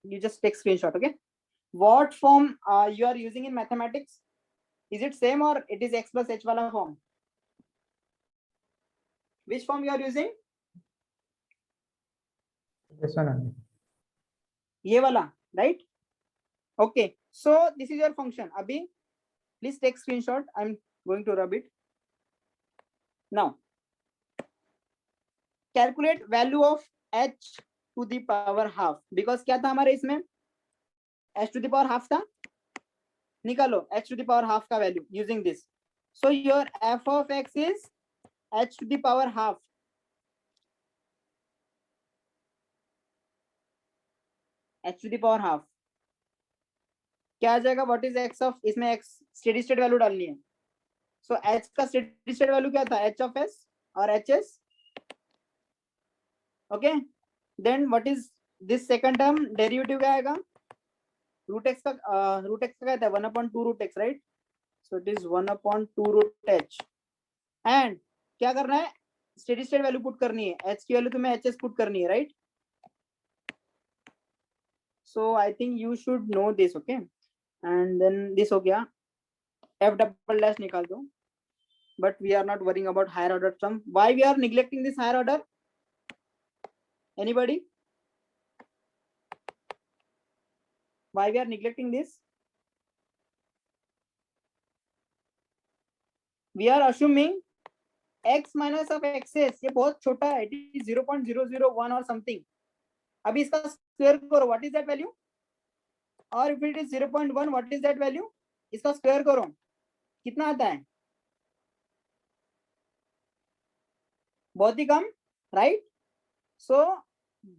S1: You just take screenshot, okay? What form you are using in mathematics? Is it same or it is x plus h wala form? Which form you are using?
S2: This one only.
S1: ये वाला, right? Okay, so this is your function. Abhi, please take screenshot. I'm going to rub it. Now, calculate value of h to the power half. Because क्या था हमारे इसमें? h to the power half था. निकालो h to the power half का value using this. So your f of x is h to the power half. h to the power half क्या आ जाएगा? What is x of, इसमें x steady state value डालनी है. So h का steady state value क्या था? h of s और hs. Okay, then what is this second term? Derivative क्या आएगा? root x का क्या था? 1/2 root x, right? So it is 1/2 root h. And क्या करना है? steady state value put करनी है. h की value तुम्हें hs put करनी है, right? So I think you should know this, okay? And then this हो गया, f double dash निकाल दो. But we are not worrying about higher order term. Why we are neglecting this higher order? Anybody? Why we are neglecting this? We are assuming x minus of xs ये बहुत छोटा है, it is 0.001 or something. अभी इसका square करो, what is that value? और if it is 0.1, what is that value? इसका square करो, कितना आता है? बहुत ही कम, right? So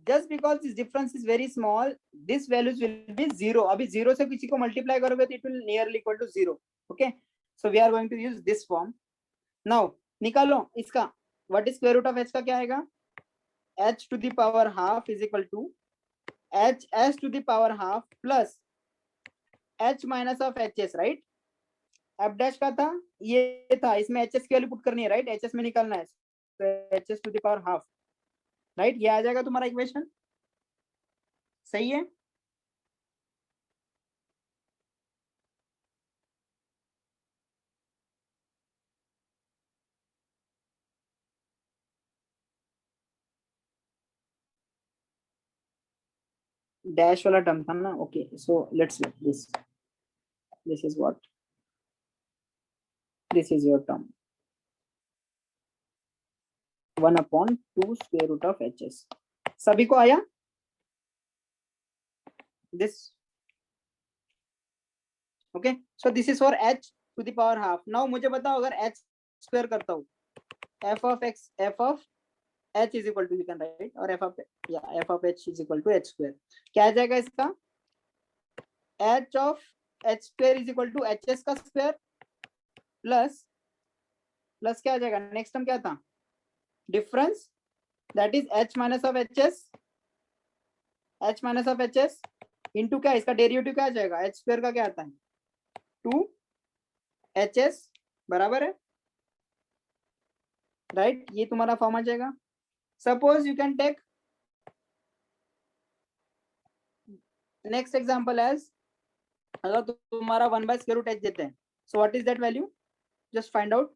S1: just because this difference is very small, this values will be 0. अभी 0 से किसी को multiply करोगे तो it will nearly equal to 0. Okay, so we are going to use this form. Now निकालो इसका, what is square root of h का क्या आएगा? h to the power half is equal to h to the power half plus h minus of hs, right? f dash का था, ये था, इसमें hs की वैल्यू पुट करनी है, right? hs में निकालना है, so hs to the power half, right? ये आ जाएगा तुम्हारा इक्वेशन. सही है? डैश वाला टर्म था ना. Okay, so let's let this is what, this is your term 1/2 square root of hs. सभी को आया this? Okay, so this is for h to the power half. Now मुझे बताओ, अगर h स्क्वायर करता हूँ, f of h is equal to, you can write, or f of h is equal to h square. क्या आ जाएगा इसका? h of h square is equal to hs का स्क्वायर प्लस क्या आ जाएगा? नेक्स्ट टर्म क्या था? Difference, that is h minus of hs into क्या, इसका डेरिवेटिव क्या आ जाएगा? h स्क्वायर का क्या आता है? 2hs बराबर है, राइट? ये तुम्हारा फॉर्म आ जाएगा. Suppose you can take next example as, अगर तुम्हारा 1 by square root h देते हैं, so what is that value? Just find out.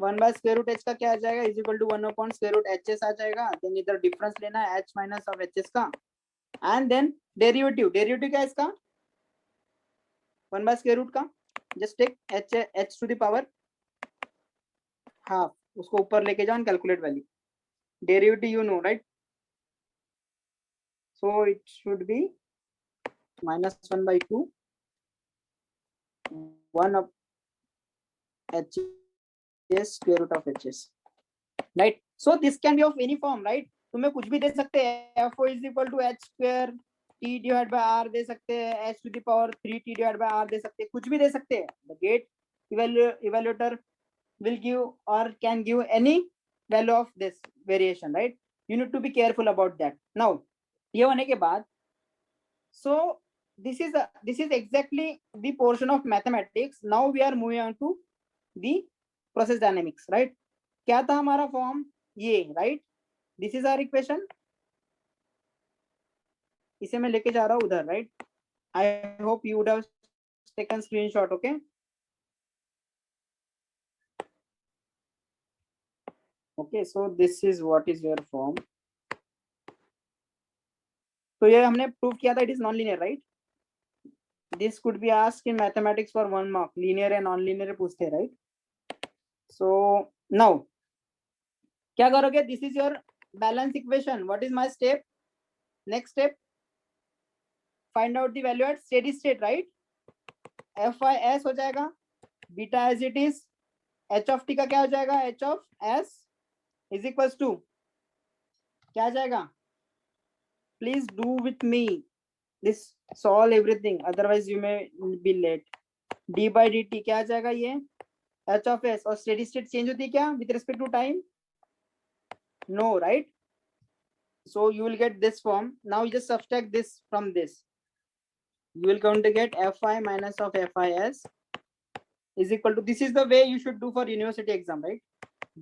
S1: 1 by square root h का क्या आ जाएगा? is equal to 1 square root hs आ जाएगा. then इधर डिफरेंस लेना है h minus of hs का, and then डेरिवेटिव क्या है इसका? 1 by square root का, just take h to the power half, उसको ऊपर लेके जाओ, calculate value. Derivative you know, right? So it should B -1/2 1 of hs square root of hs, right? So this can be of any form, right? तुम्हें कुछ भी दे सकते हैं, FO is equal to h square t divide by r दे सकते हैं, h to the power 3t divide by r दे सकते हैं, कुछ भी दे सकते हैं. The GATE evaluator will give or can give any value of this variation, right? You need to be careful about that. Now ये होने के बाद, so this is exactly the portion of mathematics. Now we are moving on to the process dynamics, right? क्या था हमारा form ये, right? This is our equation. इसे मैं लेके जा रहा हूँ उधर, right? I hope you would have taken screenshot, okay? Okay, so this is what is your form. तो ये हमने प्रूव किया था, it is non-linear, right? This could be asked in mathematics for 1 mark. Linear and non-linear पूछते हैं, right? So now क्या करोगे? This is your balance equation. What is my step? Next step, find out the value at steady state, right? Fy s हो जाएगा, beta as it is, h of t का क्या हो जाएगा? h of s is equals to क्या आ जाएगा? Please do with me this, solve everything, otherwise you may be late. d by dt क्या आ जाएगा? ये h of s. और steady state change होती है क्या with respect to time? No, right? So you will get this form. Now you just subtract this from this. You will going to get Fi minus of Fis is equal to, this is the way you should do for university exam, right?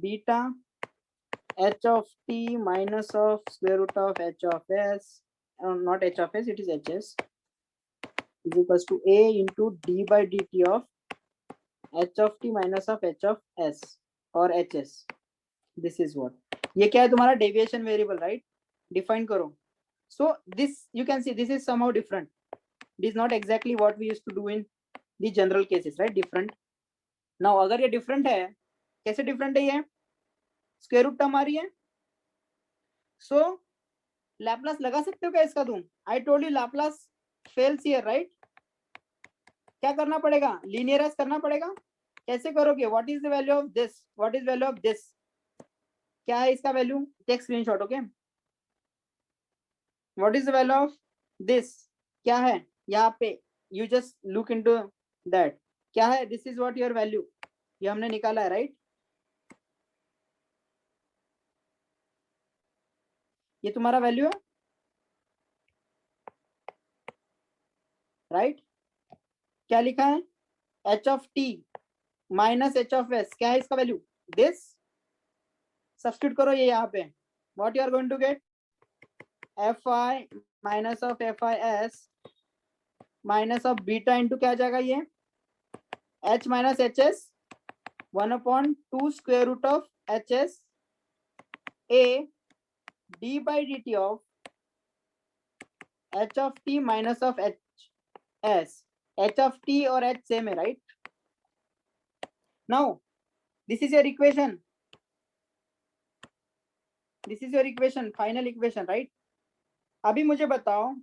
S1: Beta h of t minus of square root of h of s, not h of s, it is hs, is equals to a into d by dt of h of t minus of h of s or hs. This is what, ये क्या है तुम्हारा? Deviation variable, right? Define करो. So this you can see this is somehow different. It is not exactly what we used to do in the general cases, right? Different. Now अगर ये different है, कैसे different है ये? Square root term आ रही है, so Laplace लगा सकते हो क्या इसका तुम? I told you Laplace fails here, right? क्या करना पड़ेगा? लीनियराइज करना पड़ेगा. कैसे करोगे? What is the value of this? What is value of this? क्या है इसका value? Take screenshot, okay? What is the value of this? क्या है यहाँ पे? You just look into that. क्या है? This is what your value. ये हमने निकाला है, राइट? ये तुम्हारा वैल्यू है, राइट? क्या लिखा है? h of t minus h of s. क्या है इसका वैल्यू? दिस. सब्स्टिट्यूट करो ये यहाँ पे. What you are going to get? Fi minus of Fis minus of beta into क्या आ जाएगा? ये h minus hs 1/2 square root of hs a d by dt of h of t minus of hs. h of t और h same है, right? Now this is your equation. This is your equation, final equation, right? अभी मुझे बताओ,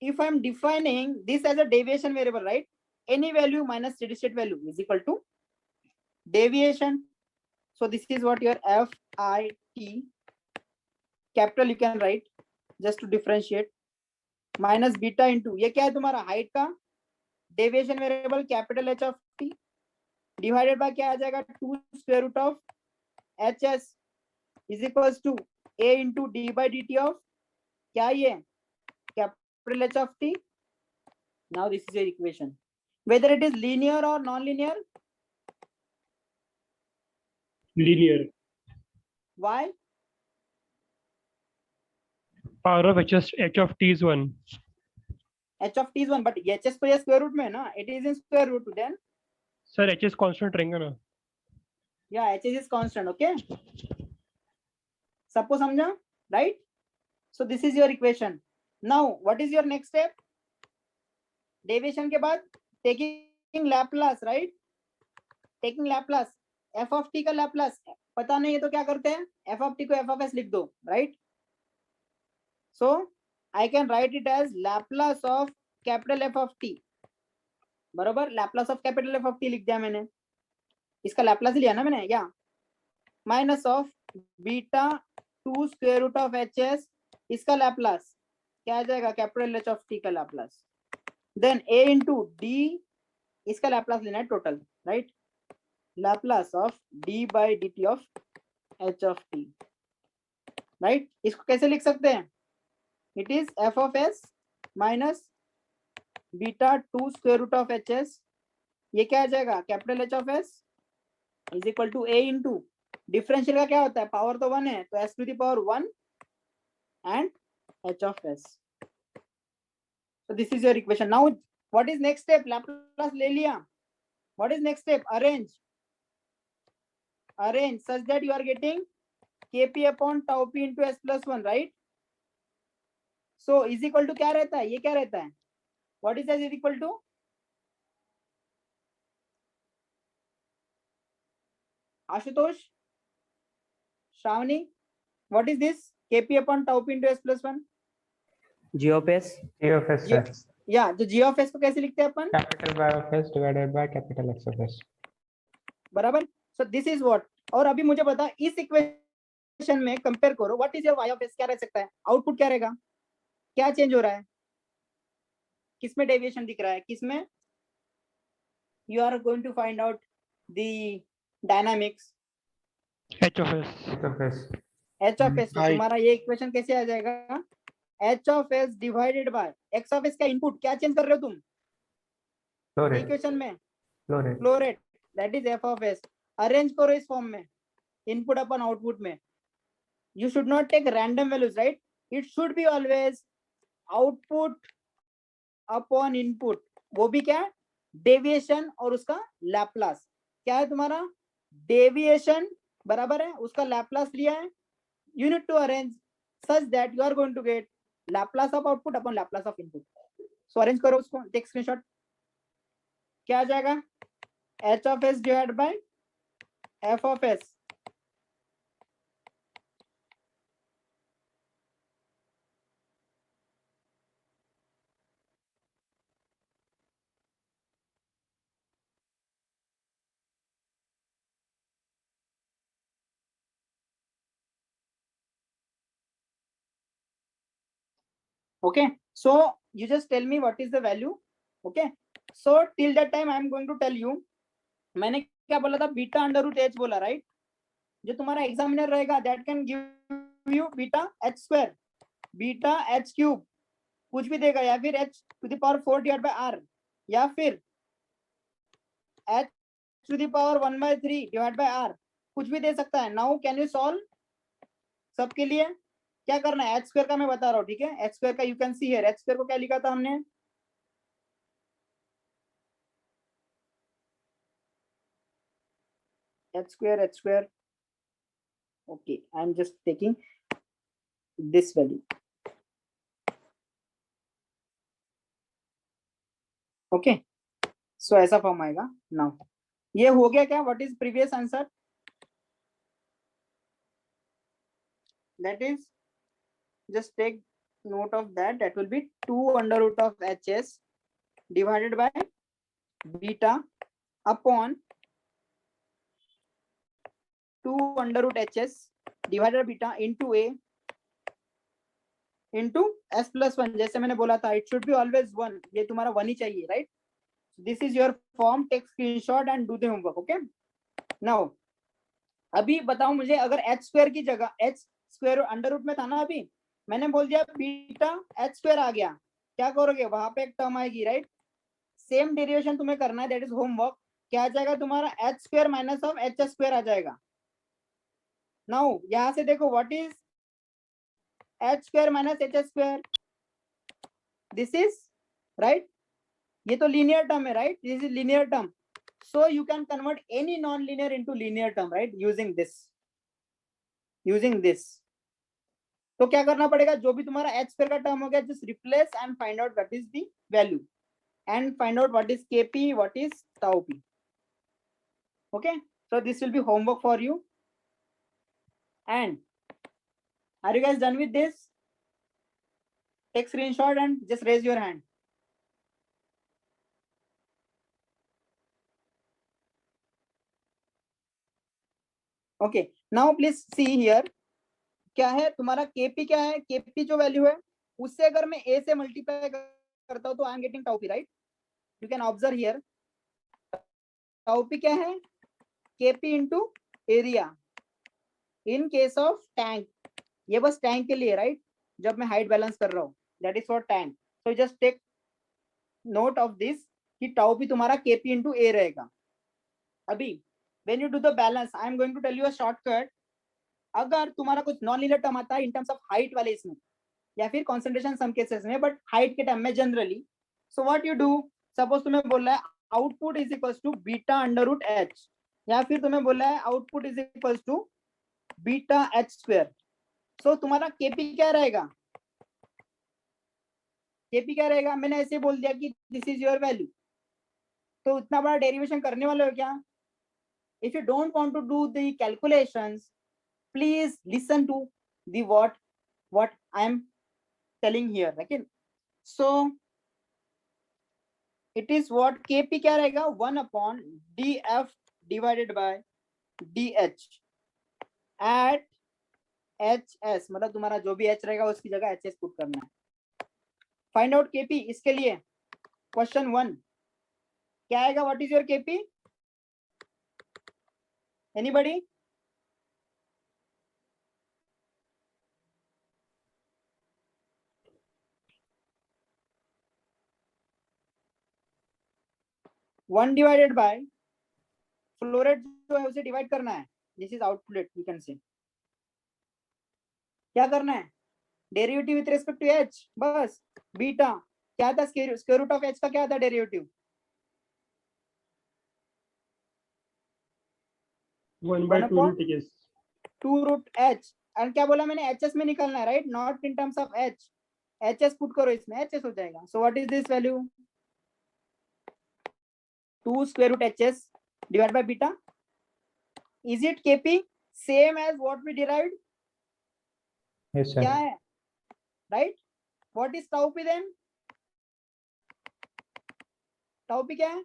S1: if I am defining this as a deviation variable, right? Any value minus steady state value is equal to deviation. So this is what your FIT capital you can write just to differentiate, minus beta into ये क्या है तुम्हारा? Height का deviation variable capital H of t divided by क्या आ जाएगा? 2 square root of hs is equals to a into d by dt of क्या ये? Capital H of t. Now this is your equation. Whether it is linear or non-linear?
S5: Linear.
S1: Why?
S5: Power of h of t is 1.
S1: H of t is 1, but hs तो ये square root में है ना? It is in square root then.
S5: Sir, h is constant रहेगा ना?
S1: Yeah, hs is constant, okay? सबको समझा, right? So this is your equation. Now what is your next step? Deviation के बाद taking Laplace, right? Taking Laplace. F of t का Laplace पता नहीं है तो क्या करते हैं? F of t को F of s लिख दो, right? So I can write it as Laplace of capital F of t. बरोबर? Laplace of capital F of t लिख दिया मैंने. इसका Laplace लिया ना मैंने, या? Minus of beta 2 square root of H S, इसका लैप्लास क्या आ जाएगा, कैपिटल एच ऑफ टी का Laplace, then A into D, इसका लैप्लास लेना है total, right, Laplace of D by D T of H of T, right. इसको कैसे लिख सकते हैं, it is F of S minus beta 2 square root of H S, ये क्या आ जाएगा, capital H of S is equal to A into, differential का क्या होता है, पावर तो 1 है, तो S to the power 1 and H of S. So this is your equation. Now what is next step, Laplace ले लिया, what is next step, arrange such that you are getting kp upon tau p into s plus 1, right? So is equal to क्या रहता है, ये क्या रहता है, what is s is equal to, Ashutosh, Shravani, what is this, kp upon tau p into s plus 1,
S3: g of s,
S2: G of s, sir.
S1: या तो g of s को कैसे लिखते हैं अपन,
S2: Capital Y of s divided by capital X of s.
S1: बराबर। सो this is what, और अभी मुझे बता इस इक्वेशन में कंपेयर करो, what is your y of s, क्या रह सकता है, आउटपुट क्या रहेगा, क्या चेंज हो रहा है, किसमें डेविएशन दिख रहा है, किसमें, you are going to find out the dynamics,
S5: H of S.
S2: H of s.
S1: h of s, तुम्हारा ये इक्वेशन कैसे आ जाएगा, h of s divided by x of s का इनपुट क्या चेंज कर रहे हो तुम
S2: Flow rate.
S1: इक्वेशन में,
S2: Flow rate.
S1: Flow rate, that is f of s, arrange करो इस फॉर्म में, इनपुट अपन आउटपुट में, you should not take random values, right, it should be always output upon input, वो भी क्या, डेविएशन और उसका लैप्लास, क्या है तुम्हारा, डेविएशन बराबर है उसका लैप्लास लिया है, you need to arrange such that you are going to get Laplace of output upon Laplace of input. So arrange करो उसको, टेक स्क्रीनशॉट, क्या आ जाएगा, h of s divided by f of s, okay, so you just tell me what is the value, okay, so till that time I am going to tell you, मैंने क्या बोला था, beta under root H बोला, right, जो तुम्हारा examiner रहेगा that can give you beta H square, beta H cube, कुछ भी देगा, या फिर H to the power 4 divide by R, या फिर H to the power 1/3 divide by R, कुछ भी दे सकता है। नाउ कैन यू सॉल्व सबके लिए, क्या करना है, एच स्क्वायर का मैं बता रहा हूँ, ठीक है, एच स्क्वायर का you can see here, H square को क्या लिखा था हमने, H square, okay, I am just taking this value, okay, so ऐसा फॉर्म आएगा। नाउ ये हो गया क्या, what is previous answer, that is, just take note of that, that will be 2 under root of hs divided by beta upon 2 under root hs divided by beta into a into s plus 1, जैसे मैंने बोला था it should be always 1, ये तुम्हारा 1 ही चाहिए, right, this is your form, take screenshot and do the homework, okay। now अभी बताओ मुझे, अगर h स्क्वायर की जगह h स्क्वायर अंडर रूट में था ना, अभी मैंने बोल दिया बीटा h स्क्वायर आ गया, क्या करोगे, वहां पे एक टर्म आएगी, राइट, सेम डेरिवेशन तुम्हें करना है, दैट इज होमवर्क, क्या आ जाएगा तुम्हारा, h square minus of h square आ जाएगा। नाउ यहां से देखो, what is h square minus h square, this is right, ये तो लीनियर टर्म है, right, this is linear term, so you can convert any non-linear into linear term, right, using this, तो क्या करना पड़ेगा, जो भी तुम्हारा h स्क्वायर का टर्म हो गया, just replace and find out what is the value and find out what is kp, what is tau p, okay, so this will be homework for you, and are you guys done with this, take screenshot and just raise your hand, okay, now please see here, क्या है तुम्हारा KP, क्या है KP जो value है उससे अगर मैं ए से मल्टीप्लाई करता हूं तो I am getting tau P, right? You can observe here, tau P क्या है, KP into area in case of tank, ये बस टैंक के लिए, राइट? जब मैं हाइट बैलेंस कर रहा हूँ, that is for tank. So just take note of this कि टाउ पी तुम्हारा केपी इंटू ए रहेगा। अभी when you do the balance, I am going to tell you a shortcut. अगर तुम्हारा कुछ नॉन लीनियर टर्म आता है इन terms of height वाले इसमें, या फिर कॉन्सेंट्रेशन सम केसेस में, बट हाइट के टर्म में generally, so what you do, suppose तुम्हें बोल रहा है output is equals to beta under root H, या फिर तुम्हें बोला है output is equals to beta H square. So तुम्हारा केपी क्या रहेगा, केपी क्या रहेगा, मैंने ऐसे बोल दिया कि दिस इज योर वैल्यू, तो इतना बड़ा डेरिवेशन करने वाले हो क्या? If you don't want to do the calculations, please listen to the what I am telling here, okay? So it is what kp क्या रहेगा, 1 upon df divided by dh at hs, मतलब तुम्हारा जो भी h रहेगा उसकी जगह hs put करना है। फाइंड आउट kp, इसके लिए क्वेश्चन 1 क्या आएगा, what is your kp, anybody? One divided by flow rate जो है उसे डिवाइड करना है, this is output, you can say क्या करना है, derivative with respect to H, बस बीटा क्या था, स्क्वायर रूट ऑफ एच का क्या था डेरिवेटिव, 1/2 रूट एच, एंड क्या बोला मैंने, एच एस में निकलना है, right? Not in terms of H, H S put करो इसमें, एच एस हो जाएगा। So what is this value, 2 square root H S divide by beta, is it KP same as what we derived?
S2: Yes, sir.
S1: क्या है, right? What is tau P then, tau P क्या है,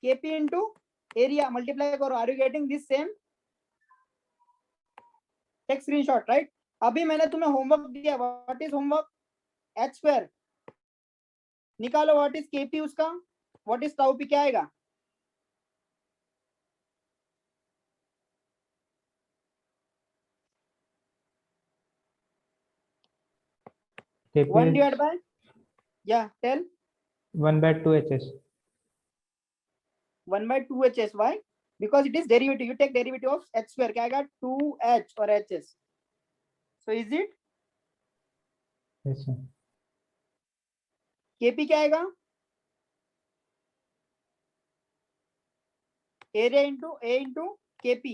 S1: KP into area, multiply करो, are you getting this same? Take screenshot, right? अभी मैंने तुम्हें homework दिया, what is homework, H square निकालो, व्हाट इज केपी उसका, व्हाट इज टाउ पी क्या आएगा,
S2: KP
S1: 1
S2: is
S1: divided by, yeah, tell,
S2: 1/2 HS.
S1: 1/2 hs, why? Because it is derivative, you take derivative of h square, क्या आएगा, 2h और hs, so is it
S2: Yes, sir.
S1: kp क्या आएगा, area into a into kp,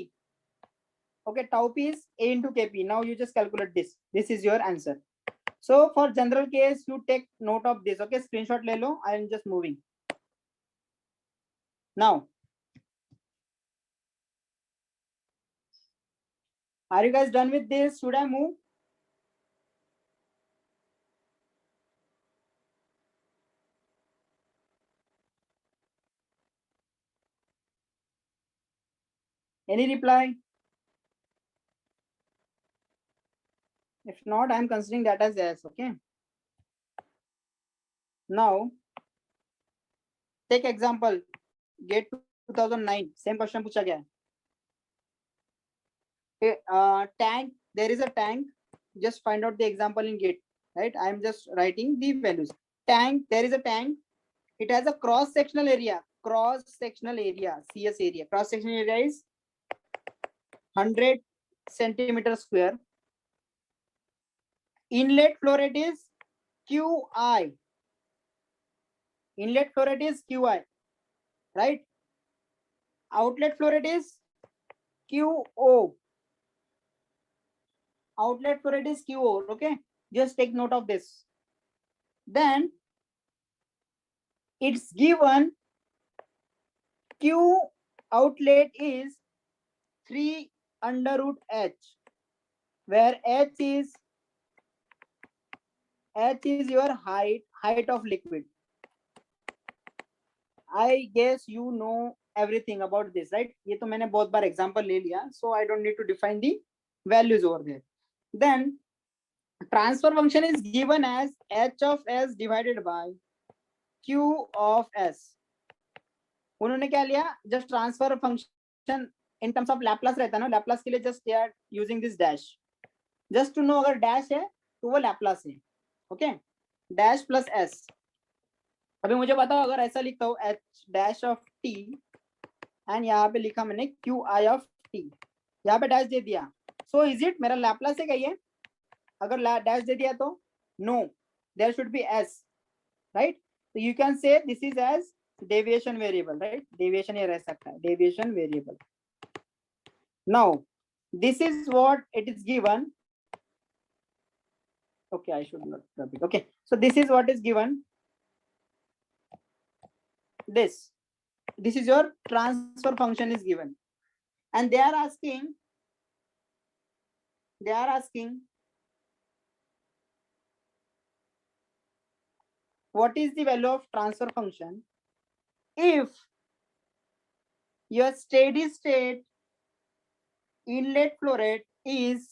S1: okay, tau p is a into kp, now you just calculate this, this is your answer. So for general case you take note of this, okay, screenshot ले लो, I am just moving now. Are you guys done with this, should I move? Any reply? If not, I am considering that as yes, okay. Now take example, GATE 2009, same question पूछा गया है. Okay, tank, there is a tank, just find out the example in GATE, right? I am just writing the values. Tank, there is a tank, it has a cross sectional area, CS area, cross sectional area is 100 centimeter square. Inlet flow rate is QI. Inlet flow rate is QI, right? Outlet flow rate is QO. Outlet flow rate is QO, okay? Just take note of this. Then it's given Q outlet is 3 under root H, where H is your height of liquid. I guess you know everything about this, right? ये तो मैंने बहुत बार example ले लिया, so I don't need to define the values over there. then transfer function is given as h of s divided by q of s. उन्होंने क्या लिया, just transfer function in terms of Laplace रहता है ना, Laplace के लिए just they are using this dash, just to know अगर dash है तो वो लैपलास है. Okay, dash plus S. अभी मुझे बताओ अगर ऐसा लिखता हूँ H dash of T and यहाँ पे लिखा मैंने क्यू आई ऑफ टी, यहाँ पे डैश दे दिया, सो इज इट मेरा लैपलास है क्या ये? अगर डैश दे दिया तो no, there should be S, right? तो you can say this is as deviation variable, right? Deviation ये रह सकता है, deviation variable. Now this is what it is given. Okay, I should not rub it. Okay, so this is what is given. This is your transfer function is given, and they are asking what is the value of transfer function if your steady state inlet flow rate is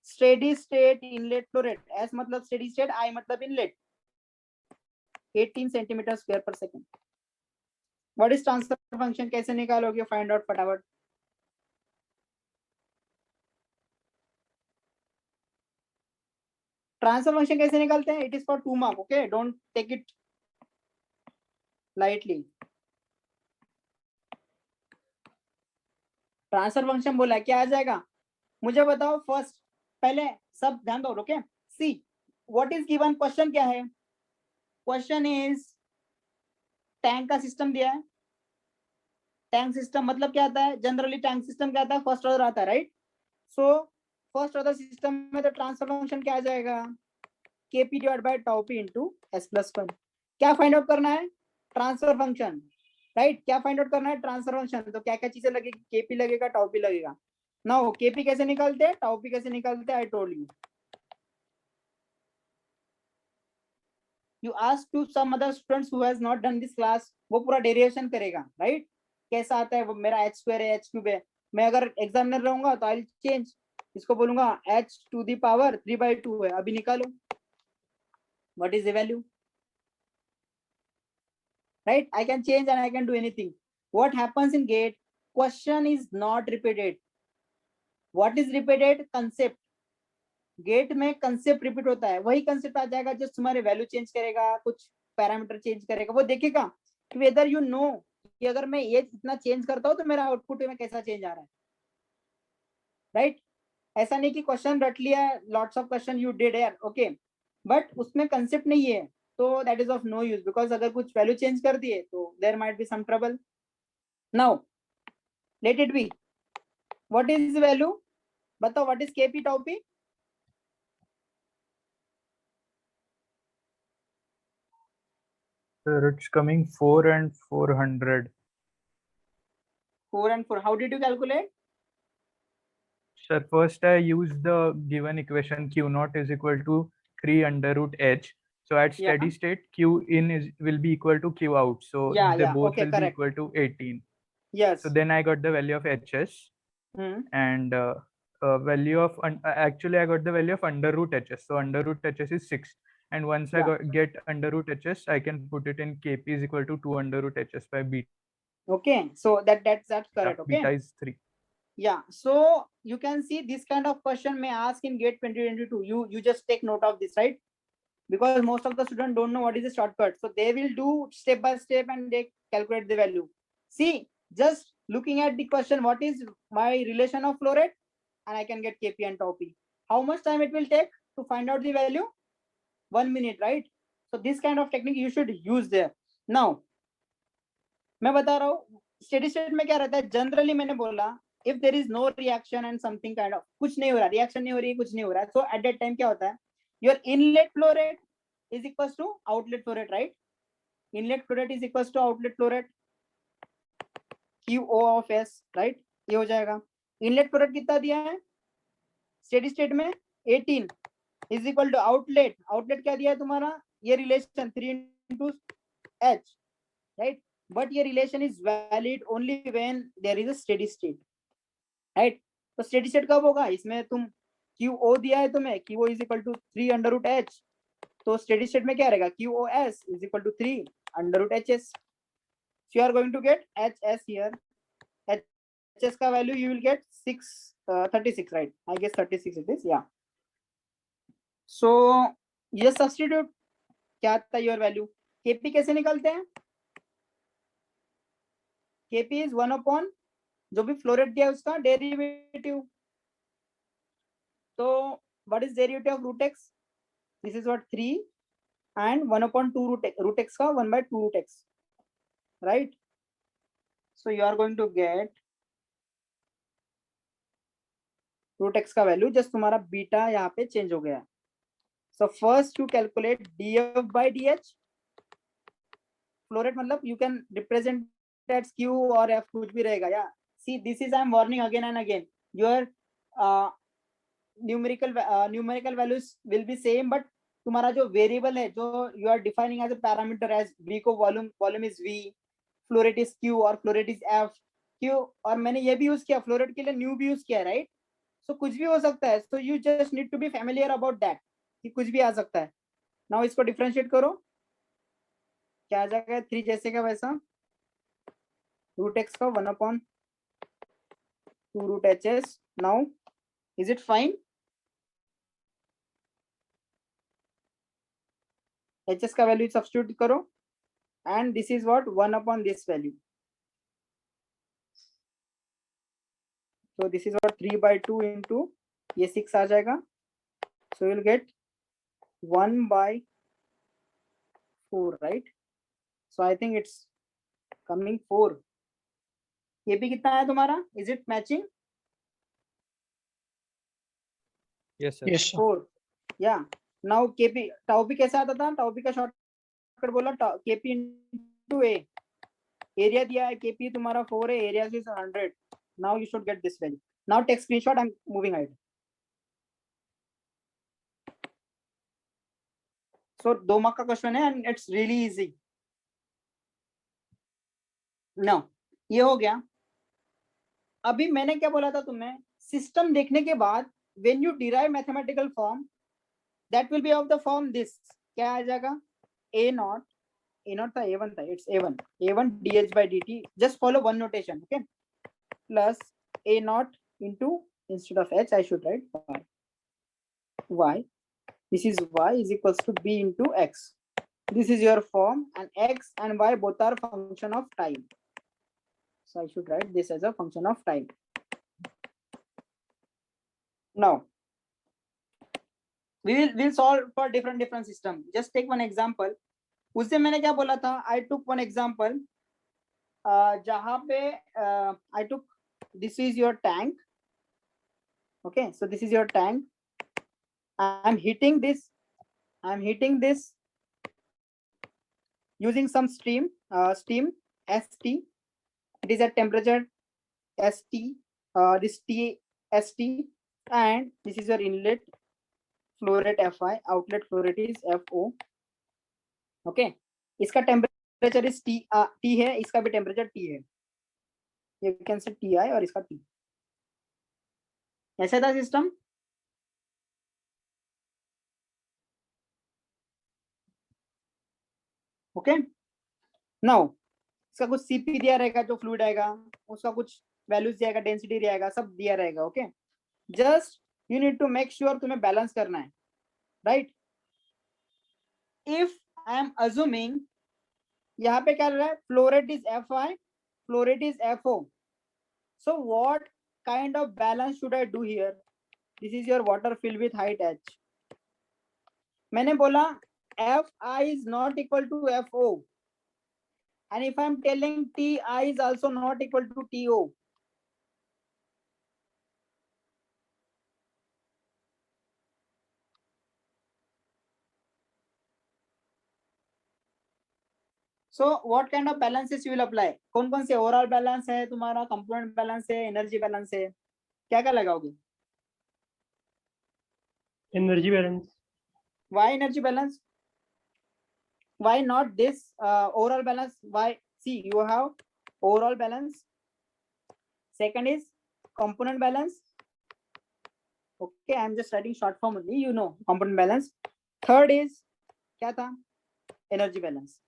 S1: steady state inlet flow rate. S मतलब steady state, I मतलब inlet, 18 centimeter square per second. What is transfer function? कैसे निकालोगे? Find out फटाफट. Transfer function कैसे निकालते हैं? It is for 2 mark. Okay, don't take it lightly. Transfer function बोला, क्या आ जाएगा मुझे बताओ फर्स्ट, पहले सब ध्यान दो. Okay, see what is given. Question क्या है? क्वेश्चन इज टैंक का सिस्टम दिया है. टैंक सिस्टम मतलब क्या आता है? जनरली टैंक सिस्टम क्या आता है? फर्स्ट ऑर्डर आता है, right? So first order system में तो ट्रांसफर फंक्शन क्या आ जाएगा? KP divide by tau P into S plus 1. क्या फाइंड आउट करना है? Transfer function, right? क्या फाइंड आउट करना है? Transfer function. तो क्या क्या चीजें लगेगी? केपी लगेगा, टाउ पी लगेगा. नाउ केपी कैसे निकालते हैं, टाउ पी कैसे निकालते हैं? आई told you. You ask to some other students who has not done this class, वो पूरा डेरिवेशन करेगा, राइट? कैसा आता है वो? मेरा h स्क्वायर है, h क्यूब है. मैं अगर एग्जामिनर रहूंगा तो आई चेंज, इसको बोलूंगा h टू द पावर 3/2 है. अभी निकालो what is the value, right? I can change and I can do anything. What happens in GATE? Question is not repeated. What is repeated? Concept. GATE में concept repeat होता है, वही concept आ जाएगा जो तुम्हारे वैल्यू चेंज करेगा, कुछ parameter change करेगा. वो देखेगा कि वेदर यू नो कि अगर मैं ये इतना चेंज करता हूँ तो मेरा आउटपुट में कैसा चेंज आ रहा है, राइट? ऐसा नहीं कि क्वेश्चन रट लिया, lots of question you did यार, ओके, बट उसमें कंसेप्ट नहीं है तो that is of no use, because अगर कुछ वैल्यू चेंज कर दिए तो there might be some trouble. Now let it be. What is value? बताओ what is KP tau P?
S4: Sir, it's coming 4 and 400.
S1: 4 and 4. How did you calculate?
S4: Sir, first I used the given equation Q naught is equal to 3 under root H. So at steady state, Q in will be equal to Q out. So they both
S1: okay,
S4: will
S1: correct.
S4: be equal to 18.
S1: Yes.
S4: So then I got the value of HS. And value of actually I got the value of under root HS. So under root HS is 6. And once I get under root HS, I can put it in KP is equal to 2 under root HS by beta.
S1: Okay, so that's correct. Okay,
S4: beta is 3.
S1: Yeah, so you can see this kind of question may ask in GATE 2022. You just take note of this, right? Because most of the students don't know what is the shortcut, so they will do step by step and they calculate the value. See, just looking at the question, what is my relation of flow rate, and I can get KP and tau p. How much time it will take to find out the value? 1 minute, right? So this kind of technique you should use there. Now मैं बता रहा हूँ steady state में क्या रहता है. Generally मैंने बोला if there is no reaction and something kind of, कुछ नहीं हो रहा, रिएक्शन नहीं हो रही है, कुछ नहीं हो रहा है, so at that time क्या होता है? Your inlet flow rate is equals to outlet flow rate, right? Inlet flow rate is equals to outlet flow rate, QO of S, right? ये हो जाएगा. इनलेट फ्लो रेट कितना दिया है steady state में? 18 is equal to outlet. Outlet क्या दिया है तुम्हारा? ये relation 3 into H, right? But ये relation is valid only when there is a steady state, right? तो steady state कब होगा? इसमें तुम QO दिया है तुम्हें, QO is equal to 3 under root H, तो स्टेडी स्टेट में क्या रहेगा, QoS is equal to 3 under root HS. So you are going to get HS here. HS का value you will get 36, right? I guess 36 it is, yeah. So ये substitute क्या आता है your value? KP कैसे निकलते हैं? KP is 1 upon जो भी फ्लो रेट दिया है उसका डेरिवेटिव. तो what is derivative of root x? This is what 3 and 1 upon 2 root x का 1 by 2 root x, right? So you are going to get root x का value, just तुम्हारा beta यहाँ पे change हो गया. So first you calculate df by dh. Flow rate मतलब you can represent as q और f कुछ भी रहेगा. या see this is I am warning again and again, your numerical values will be same, but तुम्हारा जो variable है, जो you are defining as a parameter as v को volume is v, flow rate is q और flow rate is f. q और मैंने ये भी यूज किया फ्लो रेट के लिए, न्यू भी यूज किया, राइट? सो कुछ भी हो सकता है. So you just need to be familiar about that कि कुछ भी आ सकता है. नाउ इसको डिफरेंशिएट करो, क्या आ जाएगा? 3 जैसे का वैसा, रूट एक्स का 1 upon 2 root HS. Now is it fine? HS का वैल्यू सब्स्टिट्यूट करो and this is what 1 upon this value. So this is what 3 by 2 into ये 6 आ जाएगा. So you'll get 1 by 4, right? So I think it's coming 4. ये भी कितना है तुम्हारा? Is it matching?
S4: Yes, sir.
S5: Yes, sir.
S1: 4. Yeah. Now KP tau p कैसा आता था? tau p का शॉर्टकट बोला KP into A. एरिया दिया है, KP तुम्हारा 4 है, area is 100. Now you should get this value. Now take screenshot. I'm moving ahead. So 2 mark का क्वेश्चन है and it's really easy. Now ये हो गया. अभी मैंने क्या बोला था तुम्हें, सिस्टम देखने के बाद when you derive mathematical form that will be of the form this. क्या आ जाएगा? A0 था, A1 था, it's A1 dH by dt. Just follow one notation, okay? Plus A0 into, instead of H I should write Y. This is Y is equals to B into X. This is your form, and X and Y both are function of time. So I should write this as a function of time. Now we'll solve for different system. Just take one example. उससे मैंने क्या बोला था? I took one example जहाँ पे I took, this is your tank. Okay, so this is your tank. I'm heating this using some steam ST. It is at temperature ST, this T ST, and this is your inlet flow rate FI, outlet flow rate is FO. Okay, इसका temperature is T है, इसका भी temperature T है. You can say TI और इसका T. ऐसा था system. Okay, now इसका कुछ CP दिया रहेगा जो फ्लूइड आएगा, उसका कुछ वैल्यूज दिया रहेगा, डेंसिटी दिया रहेगा, सब दिया रहेगा. Okay, just you need to make sure तुम्हें बैलेंस करना है, right? If I am assuming यहाँ पे क्या रहा है, flow rate is FI, flow rate is FO. So what kind of balance should I do here? This is your water filled with height H. मैंने बोला FI is not equal to FO, and if I'm telling TI is also not equal to TO. So what kind of balances you will apply? कौन कौन से? Overall balance है तुम्हारा, component balance है, energy balance है, क्या क्या लगाओगे?
S5: Energy balance.
S1: Why energy balance? Why not this overall balance? Why? See, you have overall balance. Second is component balance. Okay, I am just writing short form only, you know component balance. Third is क्या था? Energy balance.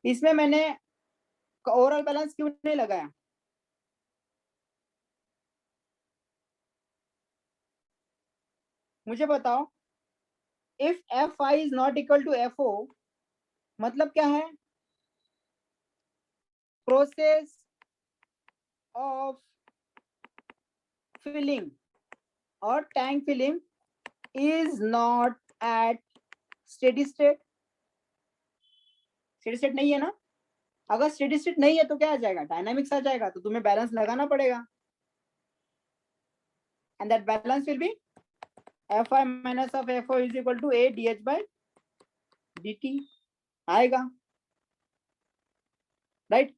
S1: इसमें मैंने overall balance क्यों नहीं लगाया? मुझे बताओ. If F I is not equal to F O, मतलब क्या है? प्रोसेस ऑफ फिलिंग और tank filling is not at steady state. Steady state नहीं है ना? अगर स्टेडी स्टेट नहीं है तो क्या आ जाएगा? डायनामिक्स आ जाएगा. तो तुम्हें बैलेंस लगाना पड़ेगा. And that balance will be fi minus of fo is equal to a dh by dt आएगा. Right.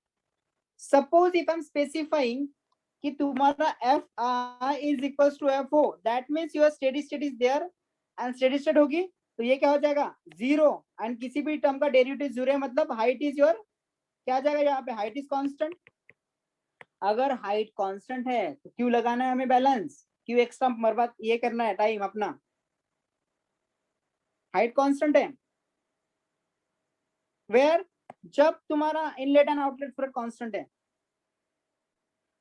S1: Suppose if I M specifying कि तुम्हारा fi is equals to fo, that means your steady state is there and steady state होगी तो ये क्या हो जाएगा? Zero. And किसी भी टर्म का डेरिवेटिव जीरो है, मतलब हाइट इज योर क्या आ जाएगा? यहाँ पे हाइट इज कांस्टेंट. अगर हाइट कांस्टेंट है तो क्यों लगाना है हमें बैलेंस? क्यों एक्स्ट्रा बर्बाद ये करना है टाइम अपना? हाइट कांस्टेंट है. वेयर? जब तुम्हारा inlet and outlet flow constant है.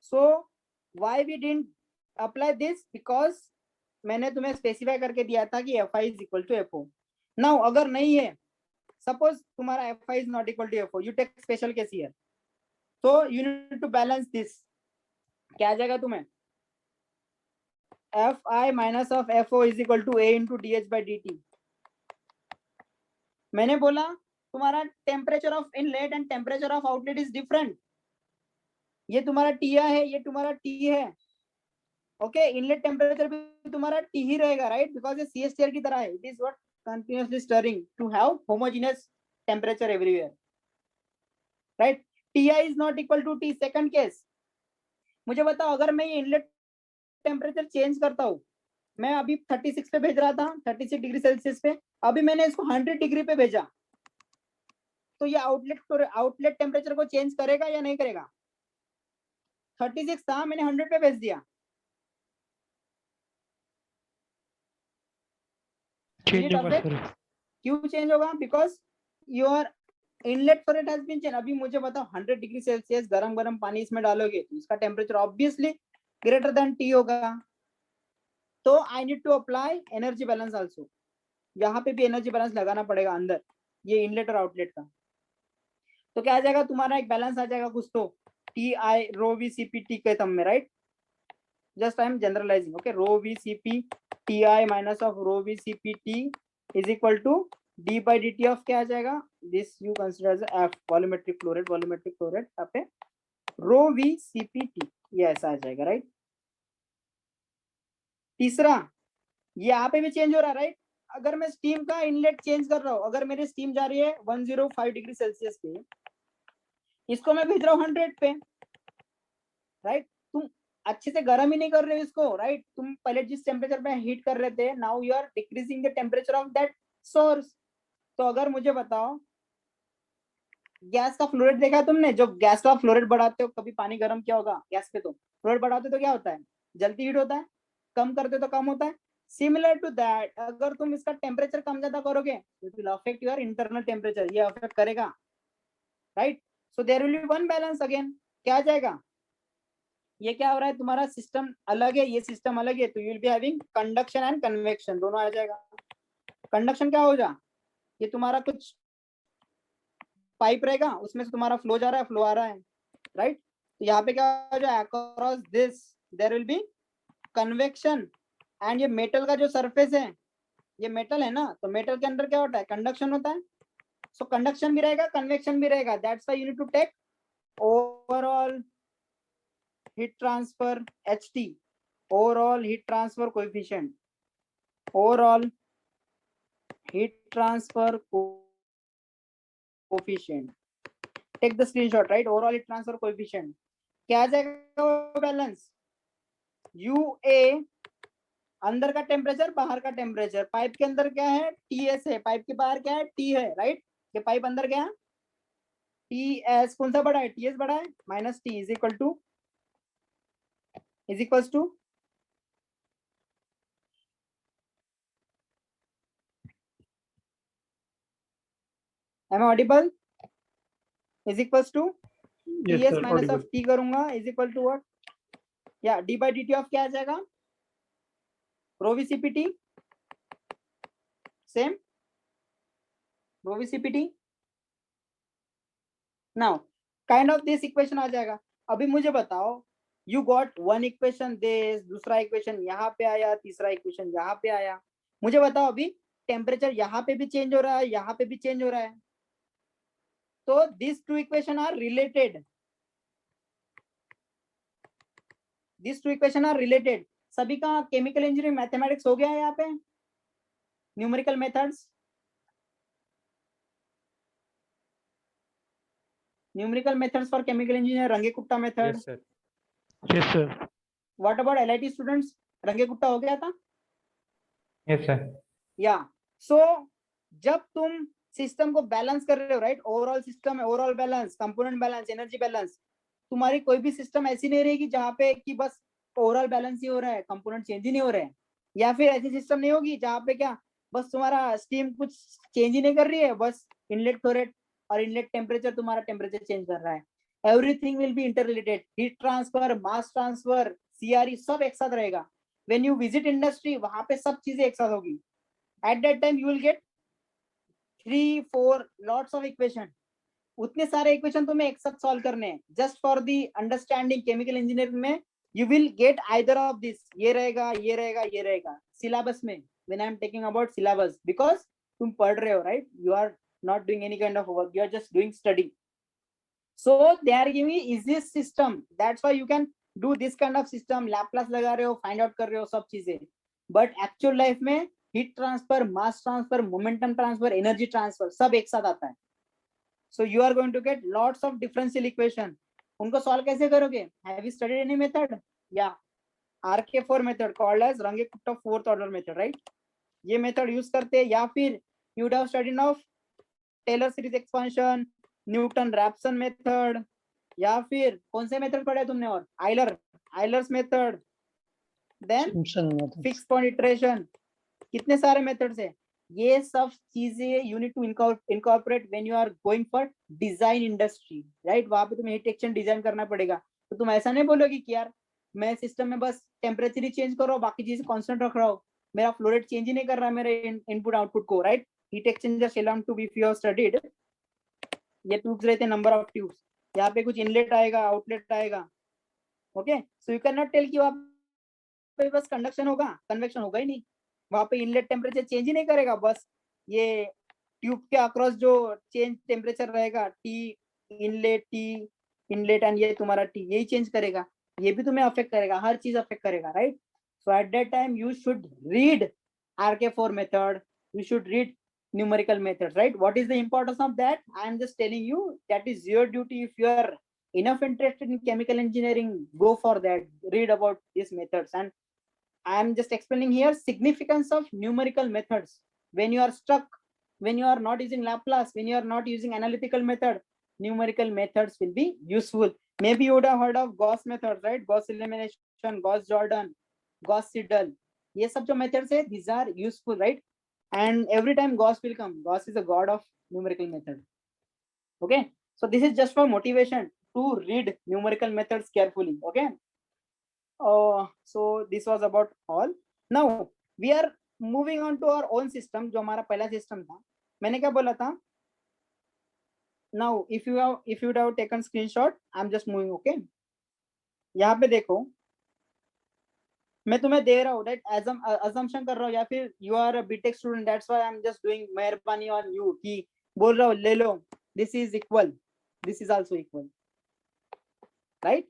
S1: So why we didn't apply this? Because मैंने तुम्हें स्पेसिफाई करके दिया था कि fi is equal to fo. Now अगर नहीं है, सपोज तुम्हारा fi is not equal to fo, you take special case here, तो you need to balance this. क्या आ जाएगा तुम्हें? fi minus of fo is equal to a into dh by dt. मैंने बोला तुम्हारा temperature of inlet and temperature of outlet is different. ये तुम्हारा टी है, ये तुम्हारा टी है. ओके, इनलेट टेम्परेचर भी तुम्हारा टी ही रहेगा, राइट? बिकॉज ये सी स्टीयर की तरह है. It is what continuously stirring to have homogeneous temperature everywhere, right? ti is not equal to T. Second case, मुझे बताओ अगर मैं ये इनलेट टेम्परेचर चेंज करता हूँ, मैं अभी 36 पे भेज रहा था, 36 डिग्री सेल्सियस पे, अभी मैंने इसको 100 डिग्री पे भेजा, तो ये आउटलेट टेम्परेचर को चेंज करेगा या नहीं करेगा? 36 था, मैंने 100 पे भेज दिया.
S5: चेंज होगा सर.
S1: क्यों चेंज होगा? Because your inlet flow rate has been change. अभी मुझे बताओ 100 डिग्री सेल्सियस गरम पानी इसमें डालोगे तो इसका temperature obviously greater than T होगा. तो I need to apply energy balance also. यहाँ पे भी एनर्जी बैलेंस लगाना पड़ेगा अंदर ये इनलेट और आउटलेट का. तो क्या आ जाएगा तुम्हारा? एक बैलेंस आ जाएगा कुछ तो T I rho V C P T के टर्म में, right? Just I am generalising. Okay, rho V C P T I minus of rho V C P T is equal to D by D T of क्या आ जाएगा? This you consider as F volumetric flow rate. यहाँ पे rho V C P T ये ऐसा आ जाएगा, right? तीसरा, ये यहाँ पे भी चेंज हो रहा है, राइट? अगर मैं स्टीम का इनलेट चेंज कर रहा हूँ, अगर मेरी स्टीम जा रही है 105 डिग्री सेल्सियस पे, इसको मैं भेज रहा हूँ 100 पे, राइट? तुम अच्छे से गर्म ही नहीं कर रहे हो इसको, राइट? तुम पहले जिस टेम्परेचर पे हीट कर रहे थे, now you are decreasing the temperature of that source. तो अगर मुझे बताओ गैस का फ्लो रेट देखा है तुमने? जब गैस का फ्लो रेट बढ़ाते हो, कभी पानी गर्म क्या होगा गैस पे, तो फ्लो रेट बढ़ाते तो क्या होता है? जल्दी हीट होता है. कम करते तो कम होता है. सिमिलर टू दैट, अगर तुम इसका टेम्परेचर कम ज्यादा करोगे, it will affect your internal temperature. ये अफेक्ट करेगा, right? So there will be one balance again. क्या आ जाएगा? ये क्या हो रहा है? तुम्हारा सिस्टम अलग है, ये सिस्टम अलग है, तो you will be having conduction and convection, दोनों आ जाएगा. कंडक्शन क्या होगा? ये तुम्हारा कुछ पाइप रहेगा, उसमें से तुम्हारा फ्लो जा रहा है, फ्लो आ रहा है, राइट? तो यहाँ पे क्या हो जाएगा? Across this there will be convection. And ये मेटल का जो सरफेस है, ये मेटल है ना, तो मेटल के अंदर क्या होता है? कंडक्शन होता है. सो कंडक्शन भी रहेगा, कन्वेक्शन भी रहेगा. That's why you need to take overall heat transfer HT, overall heat transfer coefficient, overall heat transfer coefficient. Take the screenshot, right? Overall heat transfer coefficient क्या आ जाएगा? बैलेंस UA अंदर का टेम्परेचर, बाहर का टेम्परेचर. पाइप के अंदर क्या है? TS है. पाइप के बाहर क्या है? T है, राइट? ये पाइप अंदर क्या है? TS. कौन सा बड़ा है? TS बड़ा है. Minus T is equal to is equals to am I audible? Is equals to
S5: Yes,
S1: Ts
S5: sir.
S1: minus
S5: Audible.
S1: of T करूंगा is equal to what? Yeah, d by dt of क्या आ जाएगा? Rho v CPT same rho v CPT. Now kind of this equation आ जाएगा. अभी मुझे बताओ, you got one equation this, दूसरा equation यहाँ पे आया, तीसरा इक्वेशन यहाँ पे आया. मुझे बताओ अभी टेम्परेचर यहाँ पे भी चेंज हो रहा है, यहाँ पे भी चेंज हो रहा है. तो these two equation are related. These two equation are related. सभी का केमिकल इंजीनियरिंग मैथमेटिक्स हो गया है यहाँ पे. Numerical methods, numerical methods for chemical engineer, Runge Kutta method.
S4: Yes, sir.
S5: Yes, sir.
S1: What about LIT students? Runge Kutta हो गया था?
S2: Yes, sir.
S1: या सो जब तुम सिस्टम को बैलेंस कर रहे हो, राइट, ओवरऑल सिस्टम है, overall balance, component balance, energy balance, तुम्हारी कोई भी सिस्टम ऐसी नहीं रहेगी जहाँ पे कि बस ओवरऑल बैलेंस ही हो रहा है, कंपोनेंट चेंज ही नहीं हो रहे हैं. या फिर ऐसी सिस्टम नहीं होगी जहाँ पे क्या बस तुम्हारा स्टीम कुछ चेंज ही नहीं कर रही है, बस इनलेट फ्लो रेट और इनलेट टेम्परेचर तुम्हारा टेम्परेचर चेंज कर रहा है. Everything will be inter related. Heat transfer, mass transfer, CRE सब एक साथ रहेगा. व्हेन यू विजिट इंडस्ट्री वहां पे सब चीजें एक साथ होगी. At that time you will get 3-4 lots of equation. उतने सारे इक्वेशन तुम्हें एक साथ सॉल्व करने हैं. Just for the understanding chemical engineering में you will get either of this. ये रहेगा, ये रहेगा, ये रहेगा सिलेबस में. When I am taking about syllabus, because तुम पढ़ रहे हो, right, you are not doing any kind of work, you are just doing study. So they are giving easy system, that's why you can do this kind of system. Laplace लगा रहे हो, find out कर रहे हो सब चीजें. But actual life में heat transfer, mass transfer, momentum transfer, energy transfer सब एक साथ आता है. So you are going to get lots of differential equation. उनको सॉल्व कैसे करोगे? Have you studied any method? या RK4 method called as Runge Kutta fourth order method, right. ये मेथड यूज करते हैं. या फिर you would have studied of Taylor series expansion, Newton Raphson method, या फिर कौन से मेथड पढ़े तुमने? और Euler's method, then
S5: Simpson method.
S1: Fix point iteration. कितने सारे मेथड्स है. ये सब चीजें you need to incorporate when you are going for design industry, right. वहां पे तुम्हें हीट एक्सचेंज डिजाइन करना पड़ेगा. तो तुम ऐसा नहीं बोलोगे कि यार मैं सिस्टम में बस टेम्परेचर ही चेंज कर रहा हूँ, बाकी चीजें कांस्टेंट रख रहा हूँ, मेरा फ्लो रेट चेंज ही नहीं कर रहा मेरे इनपुट आउटपुट को, right. Heat exchanger shell to be if you have studied. ये ट्यूब्स रहते हैं, नंबर ऑफ ट्यूब्स. यहाँ पे कुछ इनलेट आएगा, आउटलेट आएगा. Okay, so you can not tell कि वहां पे बस कंडक्शन होगा, कन्वेक्शन होगा ही नहीं. वहां पे इनलेट टेम्परेचर चेंज ही नहीं करेगा, बस ये ट्यूब के अक्रॉस जो चेंज टेम्परेचर रहेगा, टी इनलेट एंड ये तुम्हारा टी, यही चेंज करेगा. ये भी तुम्हें अफेक्ट करेगा, हर चीज अफेक्ट करेगा, right. So at that time you should read RK4 method, you should read numerical methods, right. What is the importance of that? I am just telling you that is your duty. If you are enough interested in chemical engineering, go for that, read about these methods. And I am just explaining here significance of numerical methods. When you are stuck, when you are not using Laplace, when you are not using analytical method, numerical methods will be useful. Maybe you would have heard of Gauss method, right? Gauss elimination, Gauss Jordan, Gauss Seidel. ये सब जो methods है, these are useful, right? And every time Gauss will come. Gauss is a god of numerical method. Okay, so this is just for motivation to read numerical methods carefully. Okay. So this was about all. Now we are moving on to our own system. जो हमारा पहला system था, मैंने क्या बोला था? Now if you would have taken screenshot, I'm just moving. Okay, यहाँ पे देखो, मैं तुम्हें दे रहा हूँ, राइट, assumption कर रहा हूँ, या फिर you are a BTech student, that's why I'm just doing मेहरबानी on you कि बोल रहा हूँ ले लो, this is equal, this is also equal, right.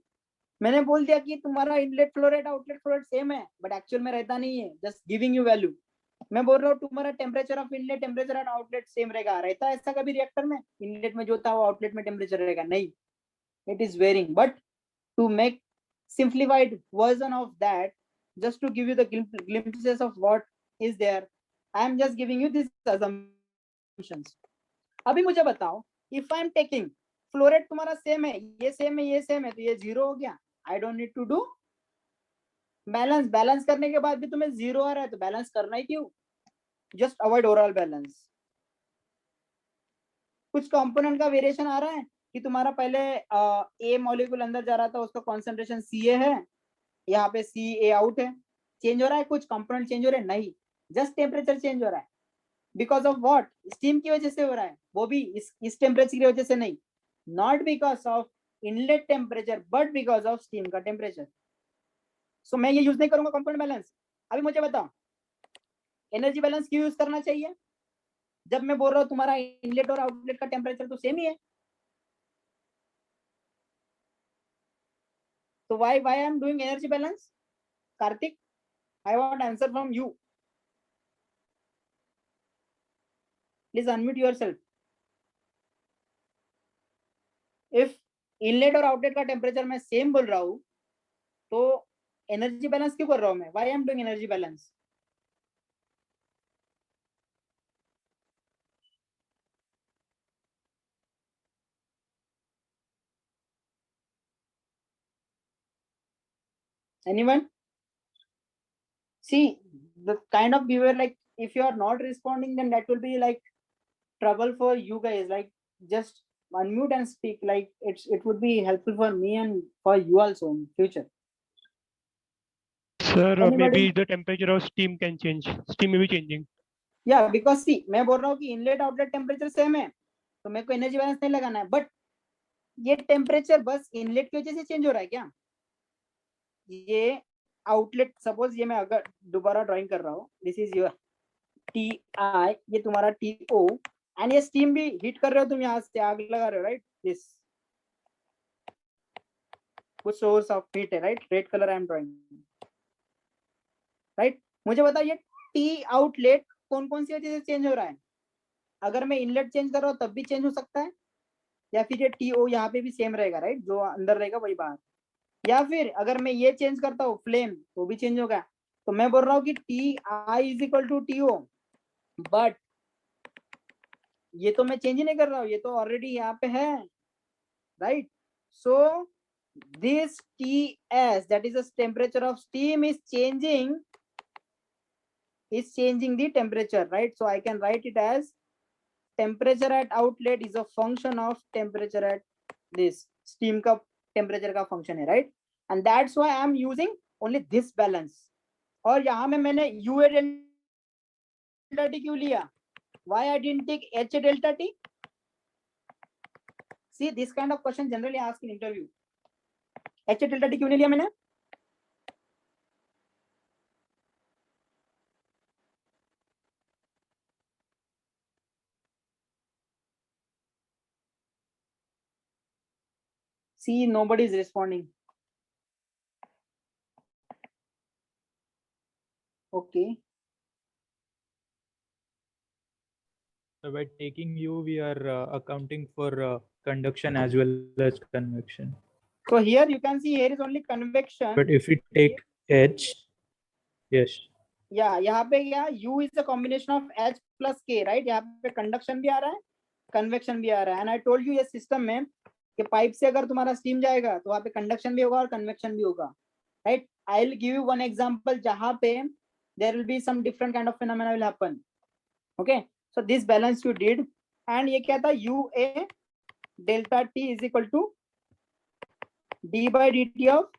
S1: मैंने बोल दिया कि तुम्हारा inlet flow rate outlet flow rate same है, बट एक्चुअल में रहता नहीं है, जस्ट गिविंग यू वैल्यू. मैं बोल रहा हूँ तुम्हारा temperature of inlet, temperature of outlet same रहेगा. रहता है ऐसा कभी रिएक्टर में? इनलेट में जो था वो आउटलेट में टेम्परेचर रहेगा? नहीं, it is varying. But to make simplified version of that, just to give you the glimpses of what is there, I am just giving you these assumptions. अभी मुझे बताओ, if I am taking flow rate तुम्हारा same है, ये same है, ये same है, तो ये 0 हो गया. I don't need to do balance करने के बाद भी तुम्हें 0 आ रहा है तो बैलेंस करना ही क्यों? Just avoid overall balance. कुछ कंपोनेंट का वेरिएशन आ रहा है कि तुम्हारा पहले ए मॉलिक्यूल अंदर जा रहा था, उसका कॉन्सेंट्रेशन सी है, यहाँ पे सी ए आउट है, चेंज हो रहा है, कुछ कंपोनेंट चेंज हो रहे हैं? नहीं, जस्ट टेम्परेचर चेंज हो रहा है। Because of what? स्टीम की वजह से हो रहा है, वो भी इस टेम्परेचर की वजह से नहीं, not because of inlet temperature but because of steam का टेम्परेचर। सो मैं ये यूज नहीं करूंगा कंपोनेंट बैलेंस। अभी मुझे बताओ एनर्जी बैलेंस क्यों यूज करना चाहिए? जब मैं बोल रहा हूँ तुम्हारा इनलेट और आउटलेट का टेम्परेचर तो सेम ही है, तो why I am doing energy balance? Karthik, I want answer from you. Please unmute yourself. If inlet और आउटलेट का टेम्परेचर मैं सेम बोल रहा हूँ तो एनर्जी बैलेंस क्यों कर रहा हूँ मैं? Why I am doing energy balance? Anyone? See, the kind of behavior, like if you are not responding, then that will be like trouble for you guys. Like just unmute and speak. Like it would be helpful for me and for you also in future.
S5: Sir,
S1: Anybody?
S5: maybe the temperature of steam can change. Steam may be changing.
S1: Yeah, because see, मैं बोल रहा हूँ कि inlet outlet temperature same है तो मेरे को energy balance नहीं लगाना है, बट ये टेम्परेचर बस इनलेट की वजह से चेंज हो रहा है क्या? ये आउटलेट, सपोज ये मैं अगर दोबारा ड्राइंग कर रहा हूँ, this is your T I, ये तुम्हारा टी ओ, एंड ये स्टीम भी हीट कर रहे हो तुम, यहाँ से आग लगा रहे हो, राइट? दिस कुछ सोर्स ऑफ हीट है, right? Red colour I am drawing, right? मुझे बताओ ये टी आउटलेट कौन कौन सी वजह से चेंज हो रहा है? अगर मैं इनलेट चेंज कर रहा हूँ तब भी चेंज हो सकता है, या फिर ये टी ओ यहाँ पे भी सेम रहेगा, राइट? जो अंदर रहेगा वही बाहर, या फिर अगर मैं ये चेंज करता हूँ फ्लेम तो भी चेंज होगा। तो मैं बोल रहा हूँ कि T I is equal to T O, but ये तो मैं चेंज ही नहीं कर रहा हूँ, ये तो ऑलरेडी यहाँ पे है, right? So this T S, that is the temperature of steam, is changing the temperature, right? So I can write it as temperature at outlet is a function of temperature at this steam का temperature का function है, right? And that's why I am using only this balance. और यहाँ में मैंने UA delta T क्यों लिया? Why I didn't take HA delta T? See, this kind of question generally asked in interview. HA delta T क्यों नहीं लिया मैंने? See, nobody is responding. Okay.
S4: So by taking U, we are accounting for conduction as well as convection.
S1: So here you can see here is only convection.
S4: But if we take H, yes.
S1: Yeah, यहाँ पे क्या? U is a combination of H plus K, right? यहाँ पे conduction भी आ रहा है, convection भी आ रहा है. And I told you ये system में कि पाइप से अगर तुम्हारा स्टीम जाएगा तो वहाँ पे कंडक्शन भी होगा और कन्वेक्शन भी होगा, right? I will give you one example जहाँ पे there will be some different kind of phenomena will happen. Okay, so this balance you did, and ये क्या था? U A delta T is equal to D by D T of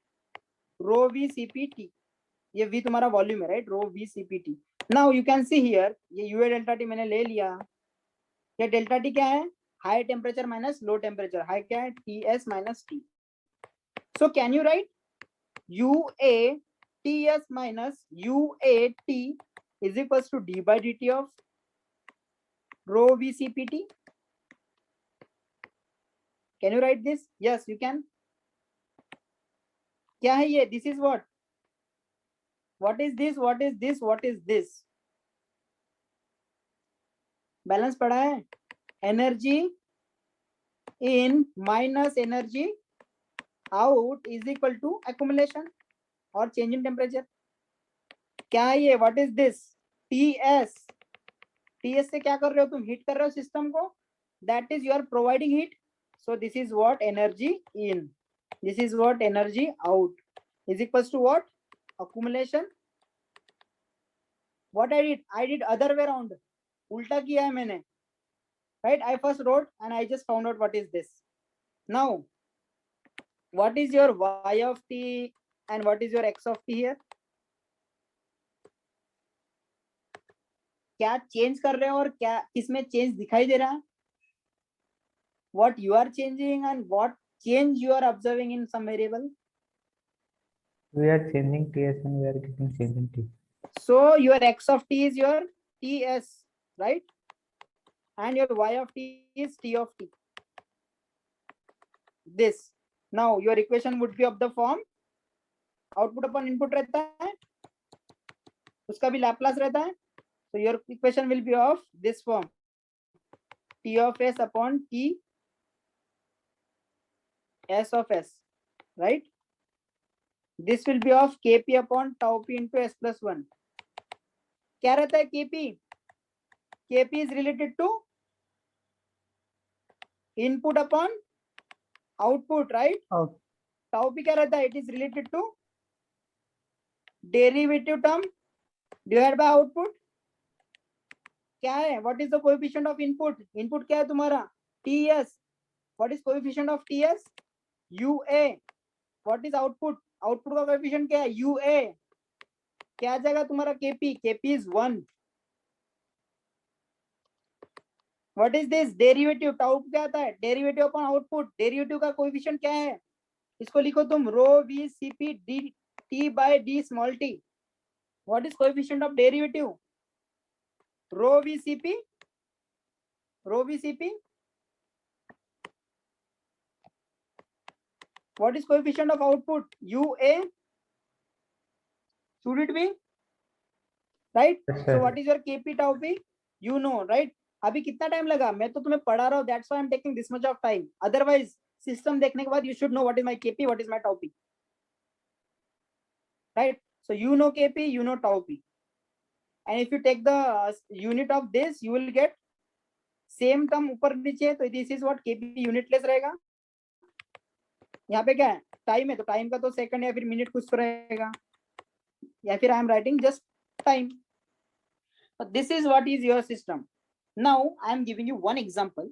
S1: rho V C P T. ये V तुम्हारा volume है, right? Rho V C P T. Now you can see here ये U A delta T मैंने ले लिया. ये delta T क्या है? High temperature minus low temperature. High क्या है? T S minus T. So can you write U A T S minus U A T is equal to D by D T of rho V C P T. Can you write this? Yes you can. क्या है ये? This is what? What is this? What is this? What is this? Balance पढ़ा है? Energy in minus energy out is equal to accumulation और change in temperature. क्या है ये? What is this? T S. T S से क्या कर रहे हो तुम? हीट कर रहे हो सिस्टम को. That is you are providing heat. So this is what? Energy in. This is what? Energy out is equal to what? accumulation. What I did other way around. उल्टा किया है मैंने. Right? I first wrote and I just found out what is this. Now, what is your y of t and what is your x of t here? क्या change कर रहे हो और क्या किसमें चेंज दिखाई दे रहा है? What you are changing and what change you are observing in some variable?
S2: We are changing TS and we are getting change in T.
S1: So your x of t is your TS, right? And your y of t is T of t. This. Now your equation would be of the form output upon input रहता है, उसका भी Laplace रहता है. So your equation will be of this form, T of S upon T S of S, right? This will be of Kp upon tau p into S plus 1. क्या रहता है Kp? Kp is related to input upon output, right?
S2: Out.
S1: Tau p क्या रहता है? It is related to derivative term divided by output. क्या है? What is the coefficient of input? Input क्या है तुम्हारा? Ts. What is coefficient of Ts? UA. What is output? Output का coefficient क्या है? UA. क्या आ जाएगा तुम्हारा Kp? Kp is 1. What is this? Derivative. Tau क्या आता है? Derivative upon output. Derivative का coefficient क्या है? इसको लिखो तुम rho v Cp d t by d small t. What is coefficient of derivative? Rho v Cp. Rho v Cp. What is coefficient of output? UA. Should it be? Right?
S2: Yes,
S1: So
S2: sir.
S1: what is your Kp tau p? You know, right? अभी कितना time लगा? मैं तो तुम्हें पढ़ा रहा हूँ. That's why I'm taking this much of time. Otherwise, system देखने के बाद you should know what is my Kp, what is my tau p. Right? So you know Kp, you know tau p. And if you take the unit of this, you will get same term ऊपर नीचे. तो this is what Kp unitless रहेगा. यहाँ पे क्या है? Time है, तो टाइम का तो सेकंड या फिर मिनट कुछ तो रहेगा, या फिर आई am writing just time. This is what is your system. Now I am giving you one example.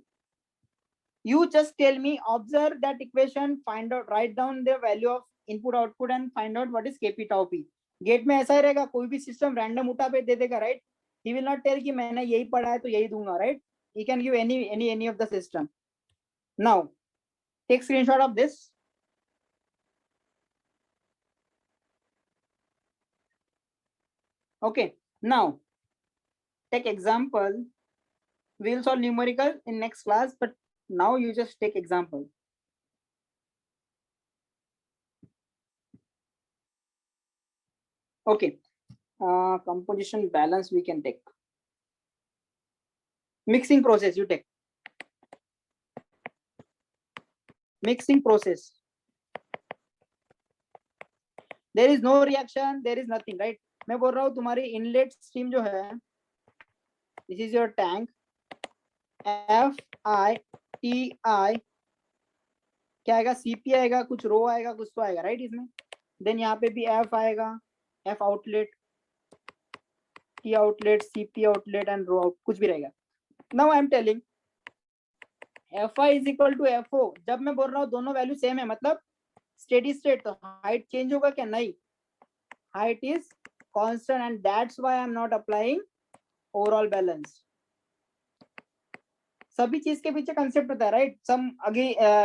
S1: You just tell me, observe that equation, find out, write down the value of input output and find out what is Kp tau p. GATE में ऐसा ही रहेगा, कोई भी system random उठा पे दे देगा, right? He will not tell कि मैंने यही पढ़ा है तो यही दूंगा, right? He can give any of the system. Now take screenshot of this. Okay, now take example. We will solve numerical in next class, but now you just take example. Okay, composition balance we can take. Mixing process you take. Mixing process. There is no reaction, there is nothing, right? मैं बोल रहा हूँ तुम्हारी inlet stream जो है, this is your tank, FI TI क्या आएगा? CP आएगा, कुछ रो आएगा, कुछ तो आएगा, राइट? इसमें देन यहाँ पे भी F आएगा, F outlet, T outlet, CP outlet and rho out, कुछ भी रहेगा. Now I am telling FI is equal to FO. जब मैं बोल रहा हूँ दोनों वैल्यू सेम है, मतलब स्टेडी स्टेट, तो हाइट चेंज होगा क्या? नहीं, height is constant, and that's why I'm not applying overall balance. सभी चीज के पीछे कंसेप्ट होता है, राइट? सम अगे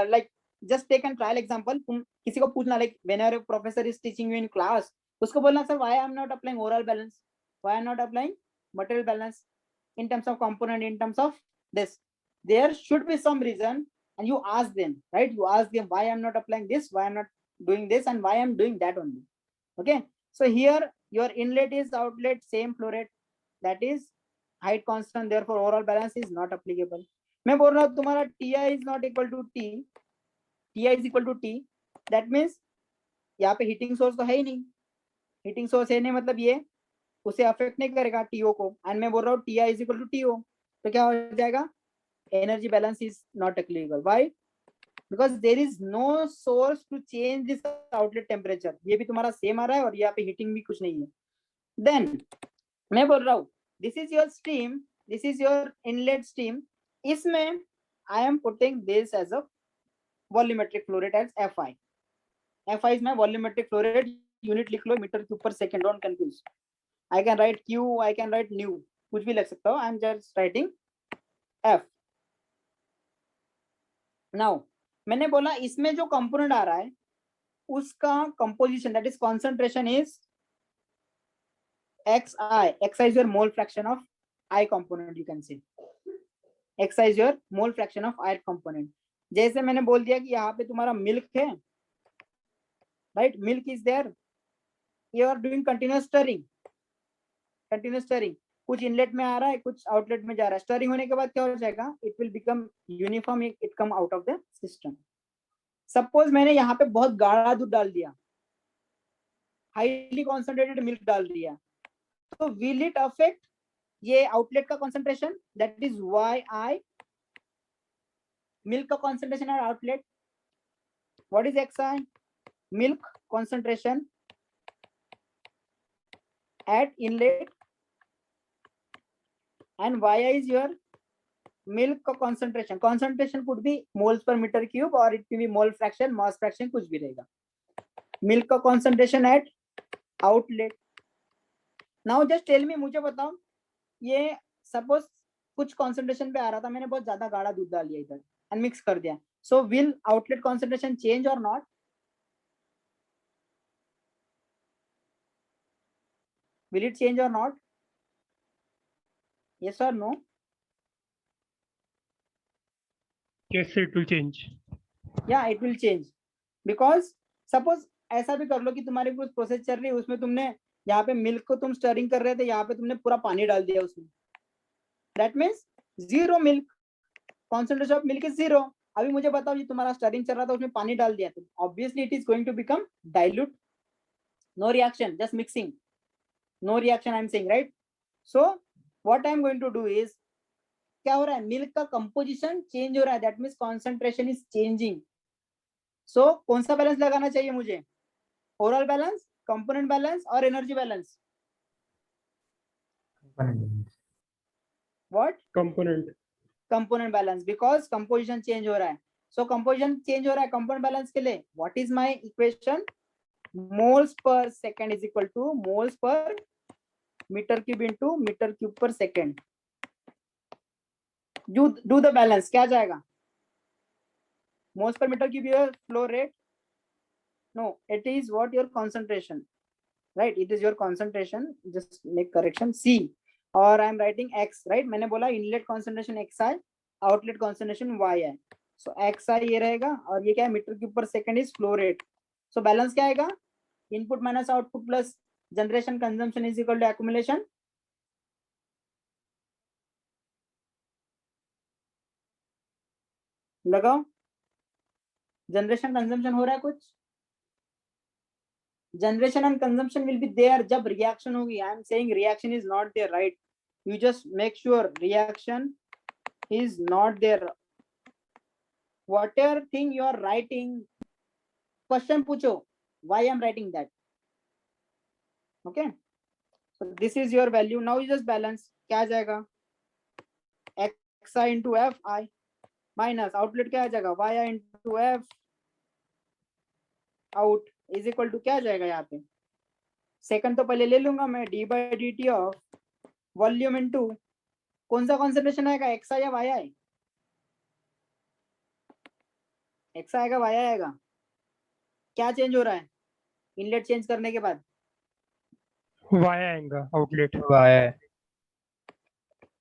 S1: like just take an trial example. तुम किसी को पूछना, like whenever professor is teaching you in class, उसको बोलना sir why I am not applying overall balance, why I am not applying material balance in terms of component, in terms of this. There should be some reason, and you ask them, right? You ask them why I'm not applying this, why I'm not doing this, and why I'm doing that only. Okay, so here your inlet is outlet same flow rate, that is height constant, therefore overall balance is not applicable. मैं बोल रहा हूँ तुम्हारा Ti is not equal to T, Ti is equal to T, that means यहाँ पे heating source तो है ही नहीं. हीटिंग सोर्स है नहीं मतलब ये उसे अफेक्ट नहीं करेगा टीओ को, एंड मैं बोल रहा हूँ Ti is equal to TO, तो क्या हो जाएगा? Energy balance is not applicable. Why? Because there is no source to change this outlet temperature. ये भी तुम्हारा सेम आ रहा है और यहाँ पे हीटिंग भी कुछ नहीं है. देन मैं बोल रहा हूँ this is your steam, this is your inlet steam. इसमें I am putting this as a volumetric flow rate as FI. FI is my volumetric flow rate. Unit लिख लो meter cube per second, don't confuse. I can write Q, I can write nu, कुछ भी लग सकता हो. I am just writing F. Now मैंने बोला इसमें जो कंपोनेंट आ रहा है उसका composition that is concentration is XI. XI is your mole fraction of I component. You can say XI is your mole fraction of I component. जैसे मैंने बोल दिया कि यहाँ पे तुम्हारा मिल्क है, right, milk is there, you are doing continuous stirring. Continuous stirring, कुछ इनलेट में आ रहा है, कुछ आउटलेट में जा रहा है. स्टरिंग होने के बाद क्या हो जाएगा, it will become uniform, it come out of the system. Suppose मैंने यहाँ पे बहुत गाढ़ा दूध डाल दिया, हाईली कॉन्सेंट्रेटेड मिल्क डाल दिया, तो विल इट अफेक्ट ये आउटलेट का concentration, that is YI. Milk का कॉन्सेंट्रेशन और outlet, what is XI? Milk concentration at inlet, and YI is your milk concentration. Concentration could be moles per meter cube or it can be mole fraction, mass fraction, कुछ भी रहेगा. Milk का concentration at outlet. Now just tell me, मुझे बताओ, ये suppose कुछ concentration पे आ रहा था, मैंने बहुत ज्यादा गाढ़ा दूध डाल दिया इधर and mix कर दिया. So will outlet concentration change or not? Will it change or not? Yes or no?
S5: Yes, it will change.
S1: Yeah, it will change. Because suppose ऐसा भी कर लो कि तुम्हारी कुछ प्रोसेस चल रही है, उसमें तुमने यहाँ पे मिल्क को तुम स्टरिंग कर रहे थे, यहाँ पे तुमने पूरा पानी डाल दिया उसमें. That means zero milk, concentration of milk is zero. अभी मुझे बताओ, ये तुम्हारा स्टरिंग चल रहा था, उसमें पानी डाल दिया, तो obviously it is going to become dilute. No reaction, just mixing. No reaction, I am saying, right? So what I am going to do is, क्या हो रहा है, मिल्क का कंपोजिशन चेंज हो रहा है, that means concentration is changing. So कौन सा बैलेंस लगाना चाहिए मुझे, ओवरऑल बैलेंस, कंपोनेंट बैलेंस और energy balance? What? Component balance, because composition change हो रहा है. सो कंपोजिशन चेंज हो रहा है कंपोनेंट बैलेंस के लिए, what is my equation? Moles per second is equal to moles per metre cube into metre cube per second. do the balance, क्या जाएगा? moles per meter cube your flow rate? No, it is what your concentration, right? It is your concentration. Just make correction C, or I am writing X, right? मैंने बोला inlet concentration XI, outlet concentration YI. So XI ये रहेगा और ये क्या है, metre cube per second is flow rate. So balance क्या आएगा? Input minus output plus generation consumption is equal to accumulation. लगाओ. जनरेशन कंजम्पशन हो रहा है कुछ? Generation and consumption will be there जब रिएक्शन होगी. I am saying reaction is not there, right? You just make sure reaction is not there. whatever thing you are writing, question पूछो, why I am writing that. Okay, so this is your value. Now you just balance. क्या आ जाएगा? XI into FI minus outlet क्या आ जाएगा? YI into F out is equal to क्या आ जाएगा यहाँ पे? सेकंड तो पहले ले लूंगा मैं, d/dt ऑफ वॉल्यूम इनटू कौन सा कॉन्सेंट्रेशन आएगा, XI या YI? XI आएगा, YI आएगा? क्या चेंज हो रहा है इनलेट चेंज करने के बाद?
S5: Y आएगा, outlet.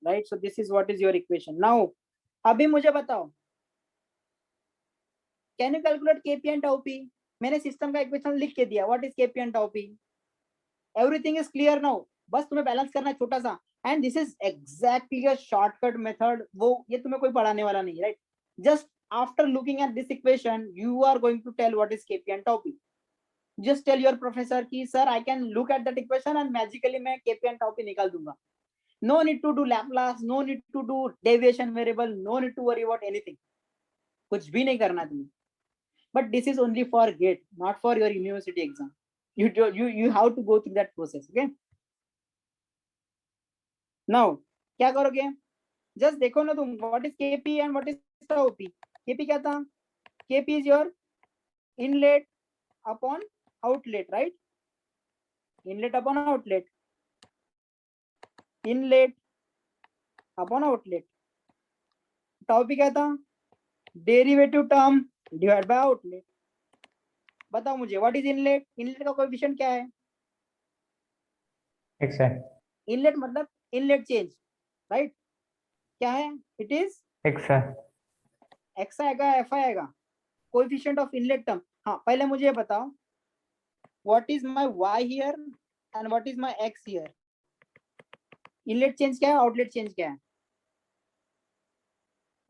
S1: Right. So this is what is your equation. Now अभी मुझे बताओ, can you calculate Kp and tau p? मैंने सिस्टम का इक्वेशन लिख के दिया, what is Kp and tau p? Everything is clear now, बस तुम्हें बैलेंस करना है छोटा सा. And this is exactly a shortcut method. वो ये तुम्हें कोई पढ़ाने वाला नहीं, right? Just after looking at this equation you are going to tell what is Kp and tau p. just tell your professor ki sir I can look at that equation and magically मैं Kp and tau p निकाल दूंगा. no need to do Laplace, no need to do deviation variable, no need to worry about anything. कुछ भी नहीं करना तुम्हें. But this is only for GATE, not for your university exam. You have to go through that process. Okay. Now क्या करोगे? Just देखो ना तुम, what is KP and what is tau P? KP क्या था? KP is your inlet upon outlet, right? Inlet upon outlet. Inlet upon outlet. Tau P क्या था? Derivative term divided by outlet. बताओ मुझे, what is inlet? Inlet का coefficient क्या है?
S2: x है.
S1: Inlet मतलब inlet change, right? क्या है? It is
S2: x है.
S1: x आएगा, f आएगा. Coefficient of inlet term. हाँ, पहले मुझे ये बताओ, what is my y here and what is my x here? Inlet change क्या है, आउटलेट चेंज क्या है?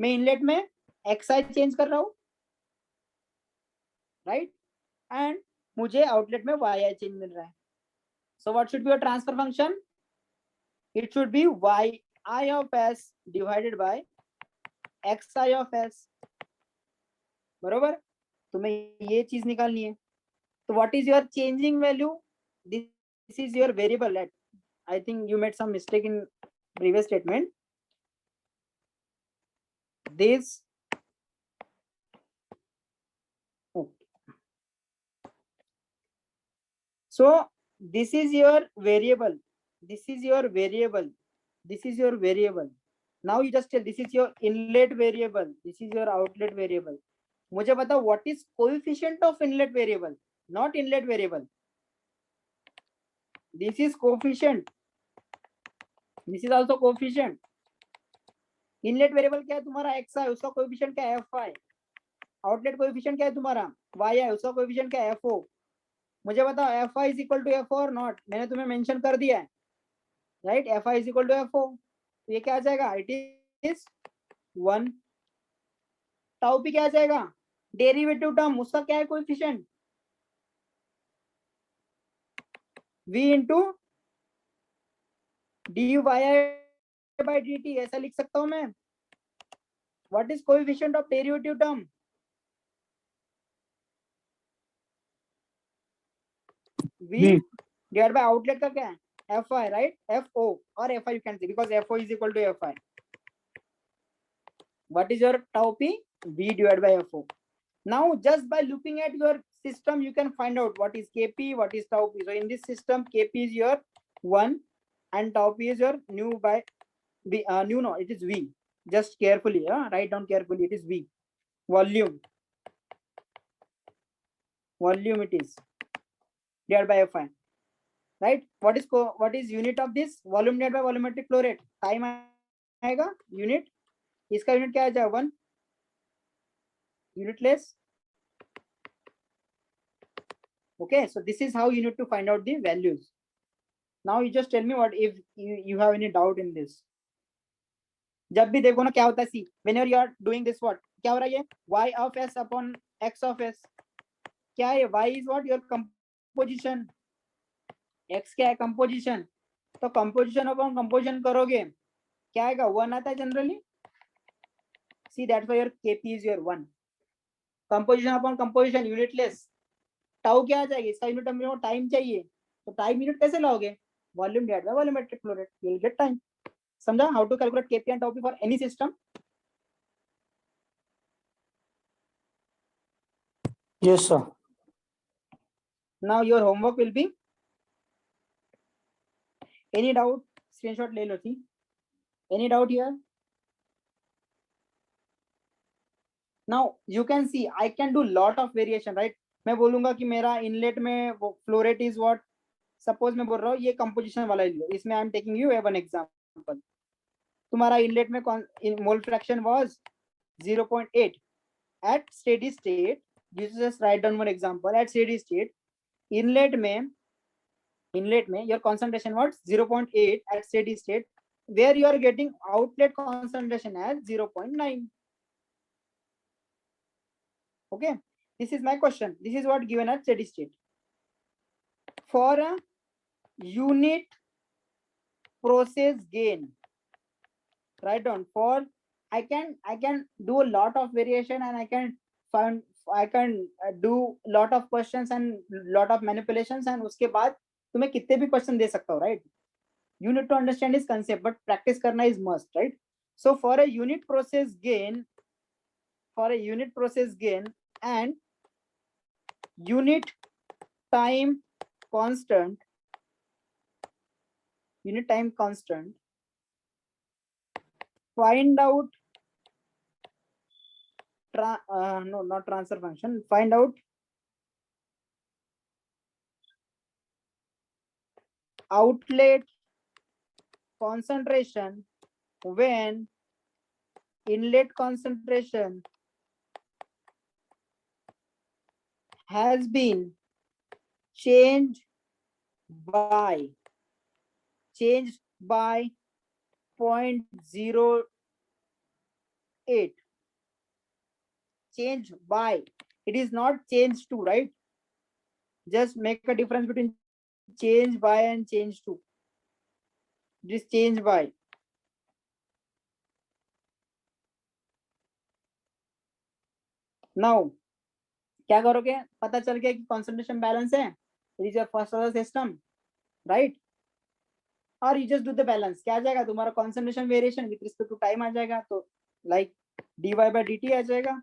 S1: मैं इनलेट में xi चेंज कर रहा हूं, राइट, एंड मुझे आउटलेट में yi चेंज मिल रहा है. So what should be your transfer function? It should B yi of s divided bye xi of s. बरोबर? तुम्हें ये चीज निकालनी है. तो what is your changing value? This is your variable. At I think you made some mistake in previous statement. This so this is your variable, this is your variable, this is your variable. Now you just tell this is your inlet variable, this is your outlet variable. मुझे बताओ what is coefficient of inlet variable, not inlet variable. This is coefficient, this is also coefficient. Inlet variable क्या है तुम्हारा? X है, उसका coefficient क्या है? F I. Outlet coefficient क्या है तुम्हारा? वाई है, उसका कोएफिशिएंट क्या है? F O. मुझे बताओ F I is equal to F और नॉट. मैंने तुम्हें मेंशन कर दिया है, right? F I is equal to F O. तो ये क्या आ जाएगा? It is 1. टाउ पी क्या आ जाएगा? डेरिवेटिव टर्म, उसका क्या है coefficient? v into D Y by dt. ऐसा लिख सकता हूं मैं. What is coefficient of derivative term? V divided by outlet का क्या है? Fi, right? Fo or Fi you can say, because Fo is equal to Fi. What is your tau p? V divided by Fo. Now just by looking at your system you can find out what is Kp, what is tau p. So in this system Kp is your 1 and tau p is your nu by V, no, it is V. Just carefully, write down carefully. It is V. Volume. Volume it is. Divided by Fi. Right? What is unit of this? Volume divided by volumetric flow rate. Time आएगा unit. इसका unit क्या आ जाएगा? 1. Unitless. Okay, so this is how you need to find out the values. Now you just tell me what if you have any doubt in this. जब भी देखो ना क्या होता है, सी whenever you are doing this what क्या हो रहा है? ये y of s upon x of s क्या है? y is what? your composition. x क्या है? composition. तो composition upon composition करोगे क्या आएगा? 1 आता है generally. See that's why your kp is your 1. composition upon composition unitless. Tau क्या आ जाएगी? इसका यूनिट हमें टाइम चाहिए, तो टाइम यूनिट कैसे लाओगे? Volume divided by volumetric flow rate. You will get time. समझा? How to calculate kp and tau p for any system? Yes sir. Now your homework will be, any doubt? Screenshot ले लो थी. Any doubt here? Now you can see I can do lot of variation, right? मैं बोलूंगा कि मेरा inlet में flow rate is what. Suppose मैं बोल रहा हूँ ये कंपोजिशन वाला लियो, इसमें I am taking you one example. तुम्हारा इनलेट में mole fraction was 0.8 at steady state. Just write down one example. At steady state inlet में your concentration was 0.8 at steady state, where you are getting outlet concentration as 0.9. okay, this is my question. This is what given at steady state. For a unit process gain, write down, for I can do a lot of variation, and I can do lot of questions and lot of manipulations, and उसके बाद तुम्हें कितने भी question दे सकता हूँ, right? You need to understand his concept, but practice करना is must, right? So for a unit process gain and unit time constant, find out no, not transfer function, find out outlet concentration when inlet concentration has been changed by 0.08. Changed by, it is not changed to, right? Just make a difference between change by and change to. It is changed by. Now क्या करोगे? पता चल गया कि concentration balance है, it is your first order system, right? और you just do the balance. क्या आ जाएगा तुम्हारा? concentration variation with respect to time आ जाएगा, तो like dy by dt आ जाएगा,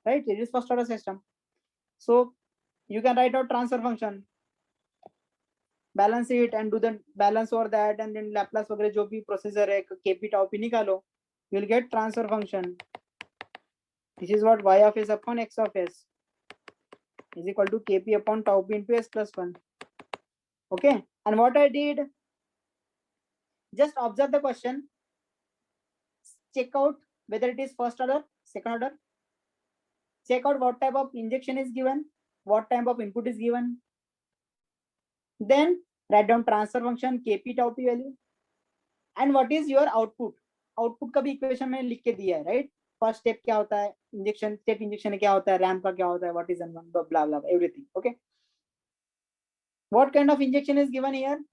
S1: right? It is first order system. So you can write out transfer function, balance it and do the balance over that, and then Laplace वगैरह जो भी procedure है kp tau p निकालो, you will get transfer function. This is what y of s upon x of s is equal to kp upon tau p into s plus 1. Okay, and what I did, just observe the question, check out whether it is first order, second order, check out what type of injection is given, what type of input is given, then write down transfer function kp tau p value, and what is your output. Output का भी equation में लिख के दिया है, right? First step क्या होता है, इंजेक्शन, स्टेप इंजेक्शन क्या होता है, रैंप का क्या होता है, what is n1, blah blah everything. Okay, what kind of injection is given here?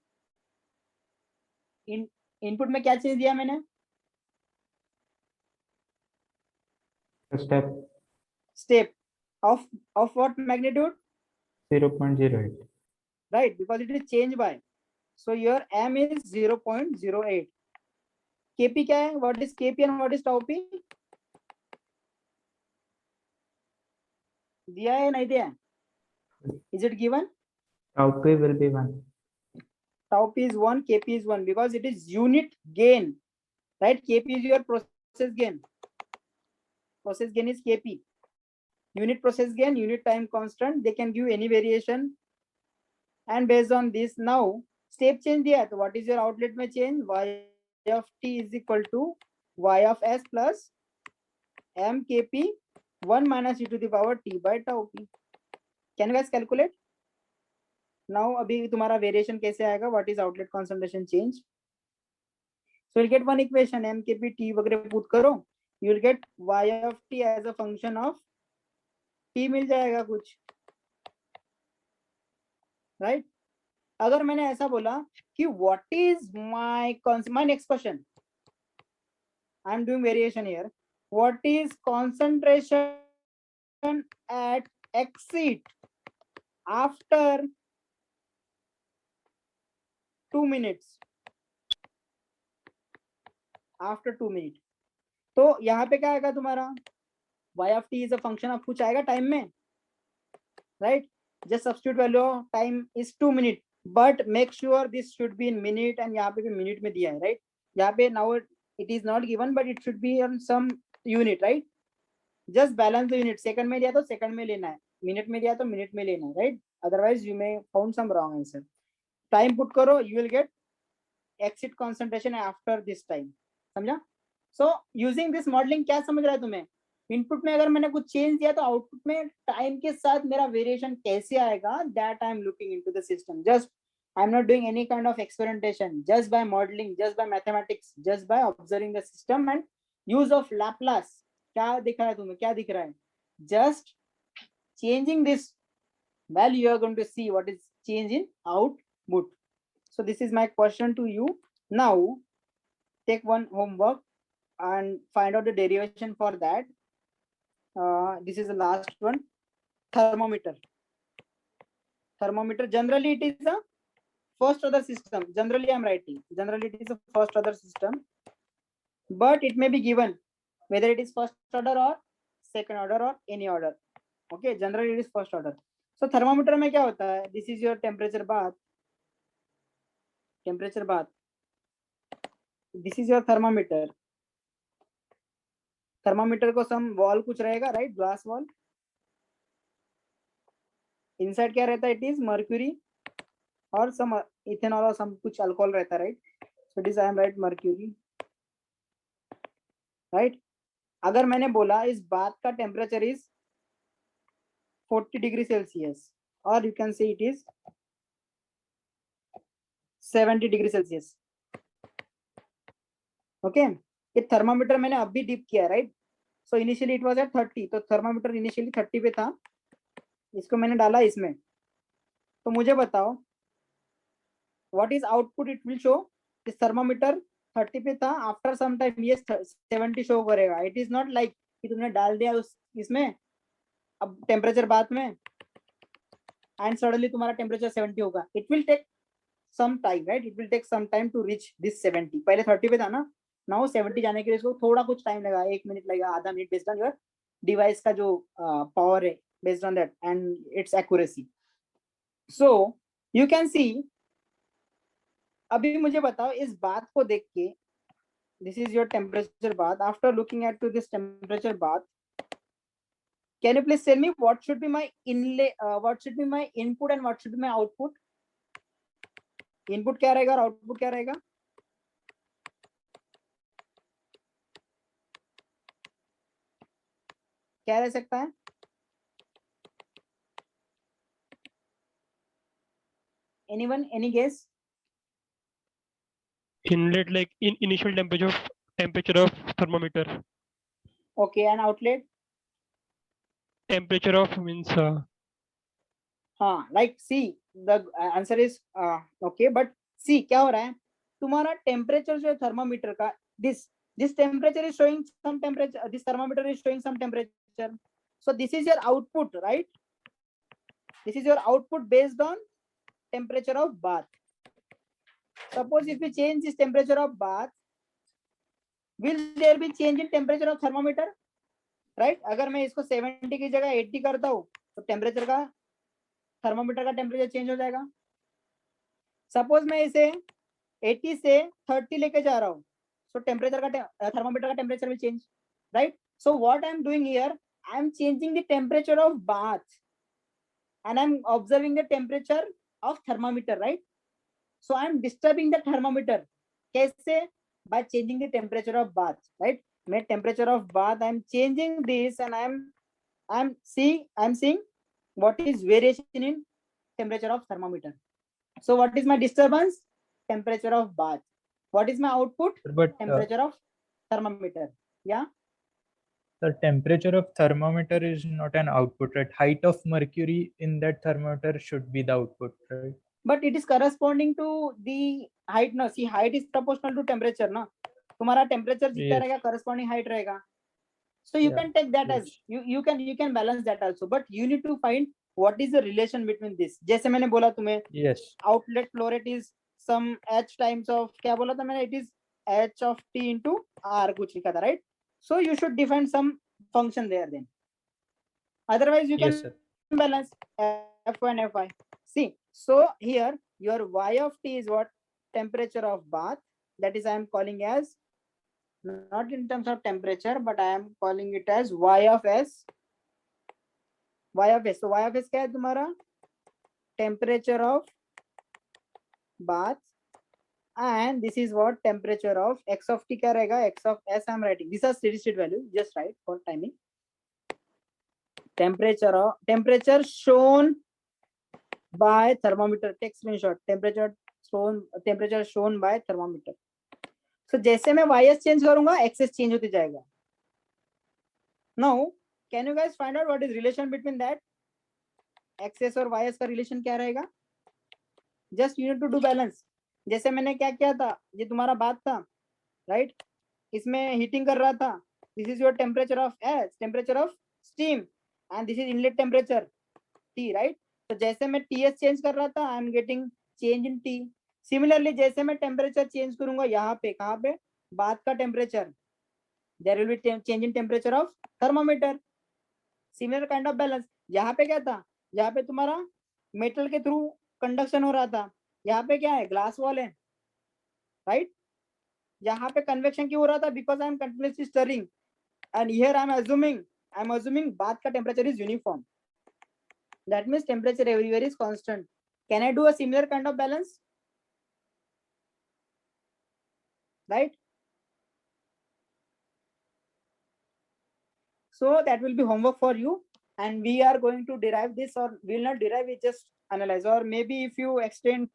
S1: Input में क्या चीज दिया मैंने? Step of what magnitude?
S2: 0.08.
S1: Right, because it is changed by, so your m is 0.08. kp क्या है? What is kp and what is tau p? दिया है नहीं दिया? Is it given?
S2: Tau p will be 1.
S1: Tau p is 1, kp is 1, because it is unit gain, right? kp is your process gain. Process gain is kp. Unit process gain, unit time constant, they can give any variation, and based on this now step change दिया है, तो what is your outlet में change? y of t is equal to y of s plus m kp 1 minus e to the power t by tau p. Can you guys calculate? Now अभी तुम्हारा variation कैसे आएगा? What is outlet concentration change? So you'll get one equation, m kp t वगैरह put करो, you will get y of t as a function of t मिल जाएगा कुछ, right? अगर मैंने ऐसा बोला कि what is my next question, I am doing variation here, what is concentration at exit after 2 minutes? After 2 minutes, तो यहाँ पे क्या आएगा तुम्हारा? y of t is a function of कुछ आएगा टाइम में, right? Just substitute value of time is 2 minutes, but make sure this should be in minute, and यहाँ पे भी minute में दिया है, right? यहाँ पे now it is not given, but it should be on some unit, right? Just balance the unit. second में दिया तो second में लेना है, minute में दिया तो minute में लेना है, right? Otherwise you may found some wrong answer. Time put करो, you will get exit concentration after this time. समझा? So using this modeling क्या समझ रहा है तुम्हें? इनपुट में अगर मैंने कुछ चेंज दिया तो आउटपुट में टाइम के साथ मेरा वेरिएशन कैसे आएगा, that I am looking into the system. Just I am not doing any kind of experimentation, just by modelling, just by mathematics, just by observing the system and use of Laplace. क्या दिख रहा है तुम्हें? क्या दिख रहा है? Just changing this value, you are going to see what is change in output. So this is my question to you. Now take one homework. and find out the derivation for that. This is the last one. Thermometer. Thermometer, generally it is a first order system. Generally I'm writing, generally it is a first order system, but it may be given whether it is first order or second order or any order. Okay, generally it is first order. So thermometer में क्या होता है? This is your temperature bath. Temperature bath. This is your thermometer. Thermometer को some wall कुछ रहेगा, right? Glass wall. Inside क्या रहता है? It is mercury और some ethanol or some कुछ alcohol रहता है, right? So this I am write mercury, right? अगर मैंने बोला इस बात का टेम्परेचर इज 40 डिग्री सेल्सियस और यू कैन से it is 70 degree Celsius. Okay, ये थर्मामीटर मैंने अभी डिप किया, right? So initially it was at 30, तो थर्मामीटर इनिशियली 30 पे था, इसको मैंने डाला इसमें. तो मुझे बताओ what is output it will show. इस थर्मामीटर 30 पे था, आफ्टर सम टाइम ये 70 शो करेगा. इट इज नॉट लाइक कि तुमने डाल दिया उस इसमें अब टेम्परेचर बाद में एंड सडनली तुम्हारा टेम्परेचर 70 होगा. It will take some time, right? It will take some time to reach this 70. पहले 30 पे था ना, नाउ 70 जाने के लिए इसको थोड़ा कुछ टाइम लगेगा, 1 मिनट लगेगा, आधा minute, based on your device का जो पावर है, based on that and its accuracy. So you can see, अभी मुझे बताओ इस बात को देख के, this is your temperature bath. After looking at to this temperature bath, can you please tell me what should be my what should be my input and what should be my output? Input क्या रहेगा और output क्या रहेगा? क्या रह सकता है? Anyone, any guess?
S5: Inlet like initial temperature of thermometer.
S1: Okay, and outlet?
S5: Temperature of means
S1: हाँ, like see the answer is okay, but see क्या हो रहा है, तुम्हारा टेम्परेचर जो है थर्मामीटर का, this temperature is showing some temperature, this thermometer is showing some temperature, so this is your output, right? This is your output based on temperature of bath. Suppose if we change this temperature of bath, will there be change in temperature of thermometer, right? अगर मैं इसको 70 की जगह 80 करता हूँ तो temperature का, thermometer का टेम्परेचर चेंज हो जाएगा. सपोज मैं इसे 80 से 30 लेके जा रहा हूँ, so टेम्परेचर का, थर्मामीटर का temperature will change, right? So what I am doing here, I am changing the temperature of bath and I am observing the temperature of thermometer, right? So I am disturbing the thermometer. कैसे? By changing the temperature of bath, right? My temperature of bath, I am changing this and I am seeing what is variation in temperature of thermometer. So what is my disturbance? Temperature of bath. What is my output?
S4: But
S1: Temperature of thermometer. Yeah.
S4: the temperature of thermometer is not an output, right? Height of mercury in that thermometer should be the output, right?
S1: But it is corresponding to the height. No, see, height is proportional to temperature. No, तुम्हारा temperature जितना रहेगा, corresponding height रहेगा. So you can take that as you can balance that also, but you need to find what is the relation between this. जैसे मैंने बोला तुम्हें, outlet flow rate is some h times of, क्या बोला था मैंने, it is h of t into r कुछ लिखा था, right? So you should define some function there then. Otherwise you can balance f1 and fi. See, so here your y of t is what? Temperature of bath. That is I am calling as, not in terms of temperature, but I am calling it as y of s. Y of s. So y of s क्या है तुम्हारा? Temperature of bath. And this is what? Temperature of x of t क्या रहेगा? X of s I am writing. These are steady state value. Just write for timing. Temperature shown by thermometer. Take screenshot. Temperature shown by thermometer. So जैसे मैं ys change करूंगा, xs change होते जाएगा. Now can you guys find out what is relation between that? xs और ys का relation क्या रहेगा? Just you need to do balance. जैसे मैंने क्या किया था, ये तुम्हारा बात था, right? इसमें हीटिंग कर रहा था, this is your temperature of H, temperature of steam, and this is inlet temperature T, right? तो जैसे मैं टीएस चेंज कर रहा था, I am getting change in T. Similarly जैसे मैं टेम्परेचर चेंज करूंगा यहाँ पे, कहाँ पे, बाथ का temperature, there will be change in temperature of thermometer. Similar kind of balance. यहाँ पे क्या था, यहाँ पे तुम्हारा मेटल के थ्रू कंडक्शन हो रहा था, यहाँ पे क्या है, ग्लास वॉल है, राइट? यहाँ पे कन्वेक्शन क्यों हो रहा था, because I am continuously stirring, and here I am assuming bath का temperature is uniform. That means temperature everywhere is constant. Can I do a similar kind of balance? Right? So that will be homework for you, and we are going to derive this, or we will not derive it, just analyze. Or maybe if you extend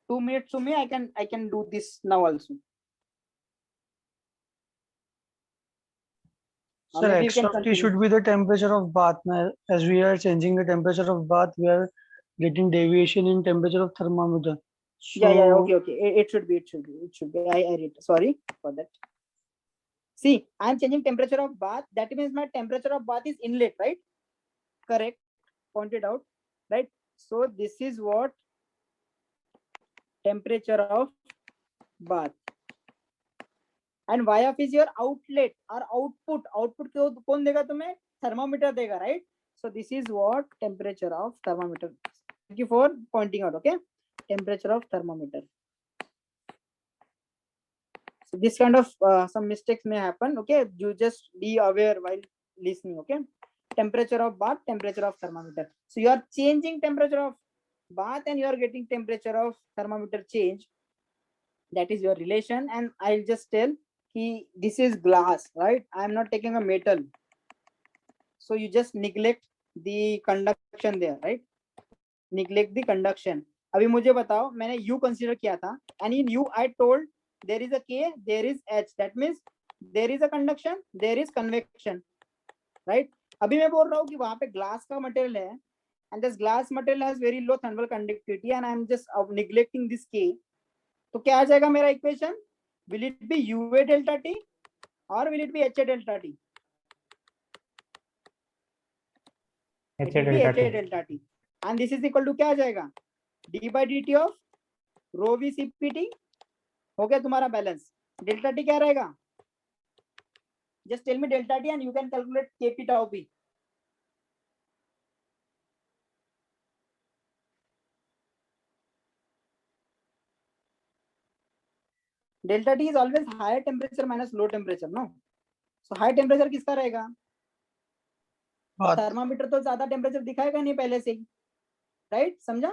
S1: 2 minutes to me, I can do this now also. Or
S6: Sir,
S1: maybe you
S6: X
S1: can
S6: of T
S1: continue.
S6: should be the temperature of bath. Now, as we are changing the temperature of bath, we are getting deviation in temperature of thermometer. So,
S1: Yeah, okay. It should be. I read. Sorry for that. See, I am changing temperature of bath. That means my temperature of bath is inlet, right? Correct. Pointed out, right? So this is what temperature of bath. And y of is your outlet or output. Output कौन देगा तुम्हें? Thermometer देगा, right? So this is what temperature of thermometer. Thank you for pointing out. Okay, temperature of thermometer. So this kind of some mistakes may happen. Okay, you just be aware while listening. Okay, temperature of bath, temperature of thermometer. So you are changing temperature of bath and you are getting temperature of thermometer change. That is your relation. And I'll just tell this is glass, right? I am not taking a metal, so you just neglect the conduction there, right? Neglect the conduction. अभी मुझे बताओ, मैंने U consider किया था, and in U I told there is a K, there is H. That means there is a conduction, there is convection, right? अभी मैं बोल रहा हूँ कि वहां पे glass का material है, and this glass material has very low thermal conductivity, and I am just neglecting this K. तो क्या आ जाएगा मेरा equation? Will it be UA delta T or will it be HA delta T? It will be HA delta T. And this is equal to क्या आ जाएगा? D by dt of rho v CPT. हो गया तुम्हारा balance. Delta T क्या रहेगा? Just tell me delta T and you can calculate Kp tau p. Delta T is always higher temperature minus low temperature, no? So high temperature किसका रहेगा? Thermometer तो ज्यादा temperature दिखाएगा नहीं पहले से ही, राइट? समझा?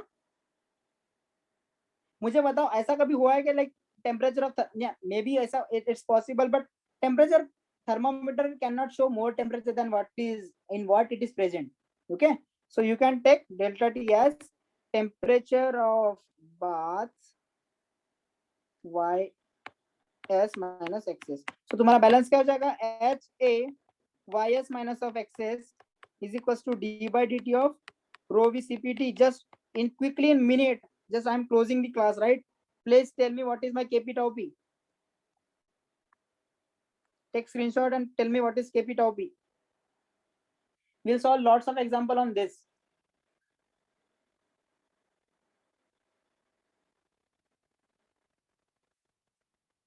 S1: मुझे बताओ, ऐसा कभी हुआ है कि like temperature off, may B ऐसा it's possible, but temperature thermometer cannot show more temperature than what it is present. Okay, so you can take delta T as temperature of bath y s minus xs. So तुम्हारा balance क्या हो जाएगा? h a y s minus of xs is equals to d by dt of rho v cpt. Just in quickly in minute, just I am closing the class, right? Please tell me what is my Kp tau p. Take screenshot and tell me what is Kp tau p. We'll solve lots of example on this.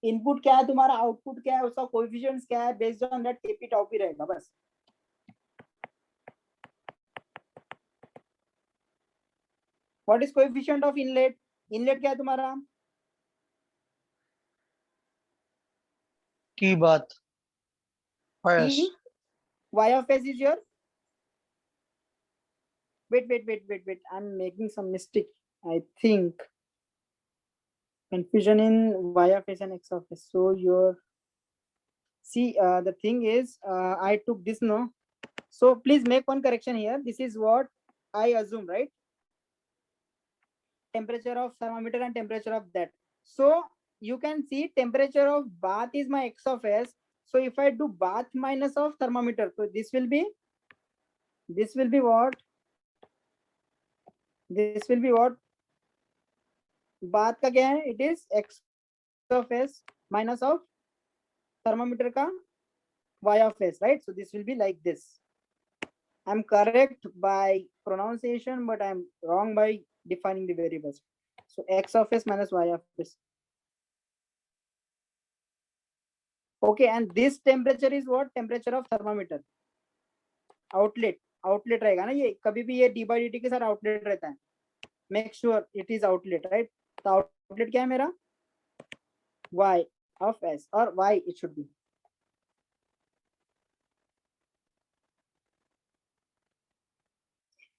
S1: Input क्या है तुम्हारा, output क्या है, उसका coefficients क्या है, based on that Kp tau p रहेगा बस. What is coefficient of inlet? Inlet क्या है तुम्हारा?
S6: T bath.
S1: T. Y of s is your. Wait. I'm making some mistake. I think confusion in y of s and x of s. So your, see, the thing is, I took this, no? So please make one correction here. This is what I assume, right? Temperature of thermometer and temperature of that. So you can see temperature of bath is my x of s. So if I do bath minus of thermometer, so this will be what? This will be what? Bath का क्या है? It is x of s minus of thermometer का y of s, right? So this will be like this. I'm correct by pronunciation, but I'm wrong by defining the variables. So x of s minus y of s. Okay, and this temperature is what? Temperature of thermometer. Outlet रहेगा ना, ये कभी भी ये D by D T के साथ outlet रहता है. Make sure it is outlet, right? तो आउटलेट क्या है मेरा? y of s, और y it should be.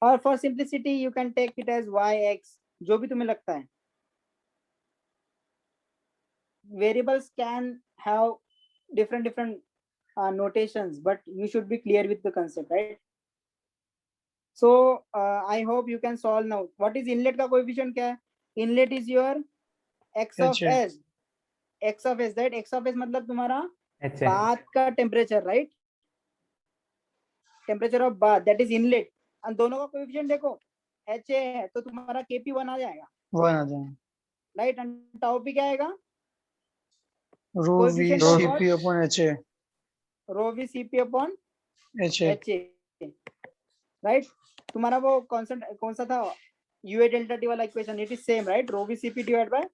S1: और for simplicity you can take it as yx, जो भी तुम्हें लगता है. Variables can have different notations, but you should be clear with the concept, right? So I hope you can solve now. What is inlet का coefficient क्या है? Inlet is your x of
S6: HA.
S1: s. x of s, right? x of s मतलब तुम्हारा
S2: HA.
S1: bath का temperature, right? Temperature of bath, that is inlet. और दोनों का coefficient देखो HA है तो तुम्हारा Kp 1 आ जाएगा,
S6: 1 आ जाएगा.
S1: right? and tau p क्या आएगा?
S6: Rho V
S1: Coefficient of what?
S6: Cp upon HA.
S1: Rho v Cp upon
S6: HA.
S1: HA, right? तुम्हारा वो कॉन्सेंट कौन सा था? UA डेल्टा टी वाला equation, it is same, right? Rho v Cp divide by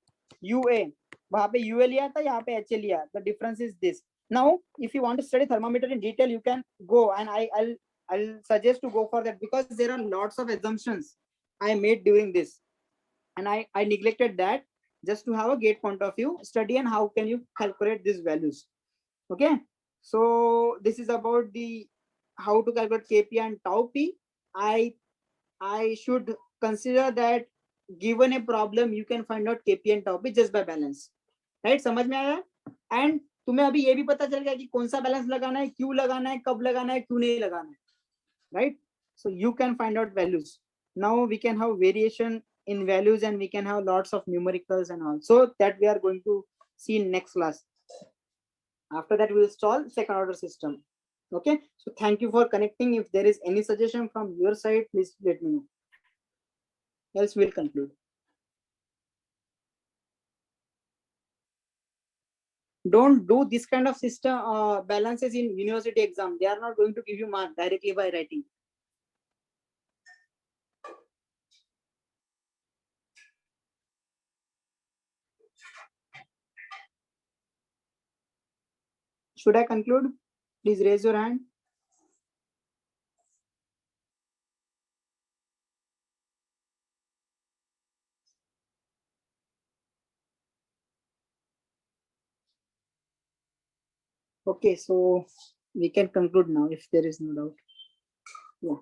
S1: UA. वहां पे UA लिया था, यहाँ पे HA लिया. The difference is this. Now, if you want to study thermometer in detail, you can go, and I'll suggest to go for that, because there are lots of assumptions I made during this, and I neglected that. Just to have a gate point of view, study and how can you calculate these values. Okay, so this is about the how to calculate Kp and tau p. I should consider that given a problem you can find out Kp and tau p just by balance, right? समझ में आया? And तुम्हें अभी ये भी पता चल गया कि कौन सा बैलेंस लगाना है, क्यों लगाना है, कब लगाना है, क्यों नहीं लगाना है, right? So you can find out values. Now we can have variation in values, and we can have lots of numericals and all. So that we are going to see in next class. After that we will solve second order system. Okay, so thank you for connecting. If there is any suggestion from your side, please let me know, else we'll conclude. Don't do this kind of system balances in university exam. They are not going to give you mark directly by writing. Should I conclude? Please raise your hand. Okay, so we can conclude now if there is no doubt. Yeah.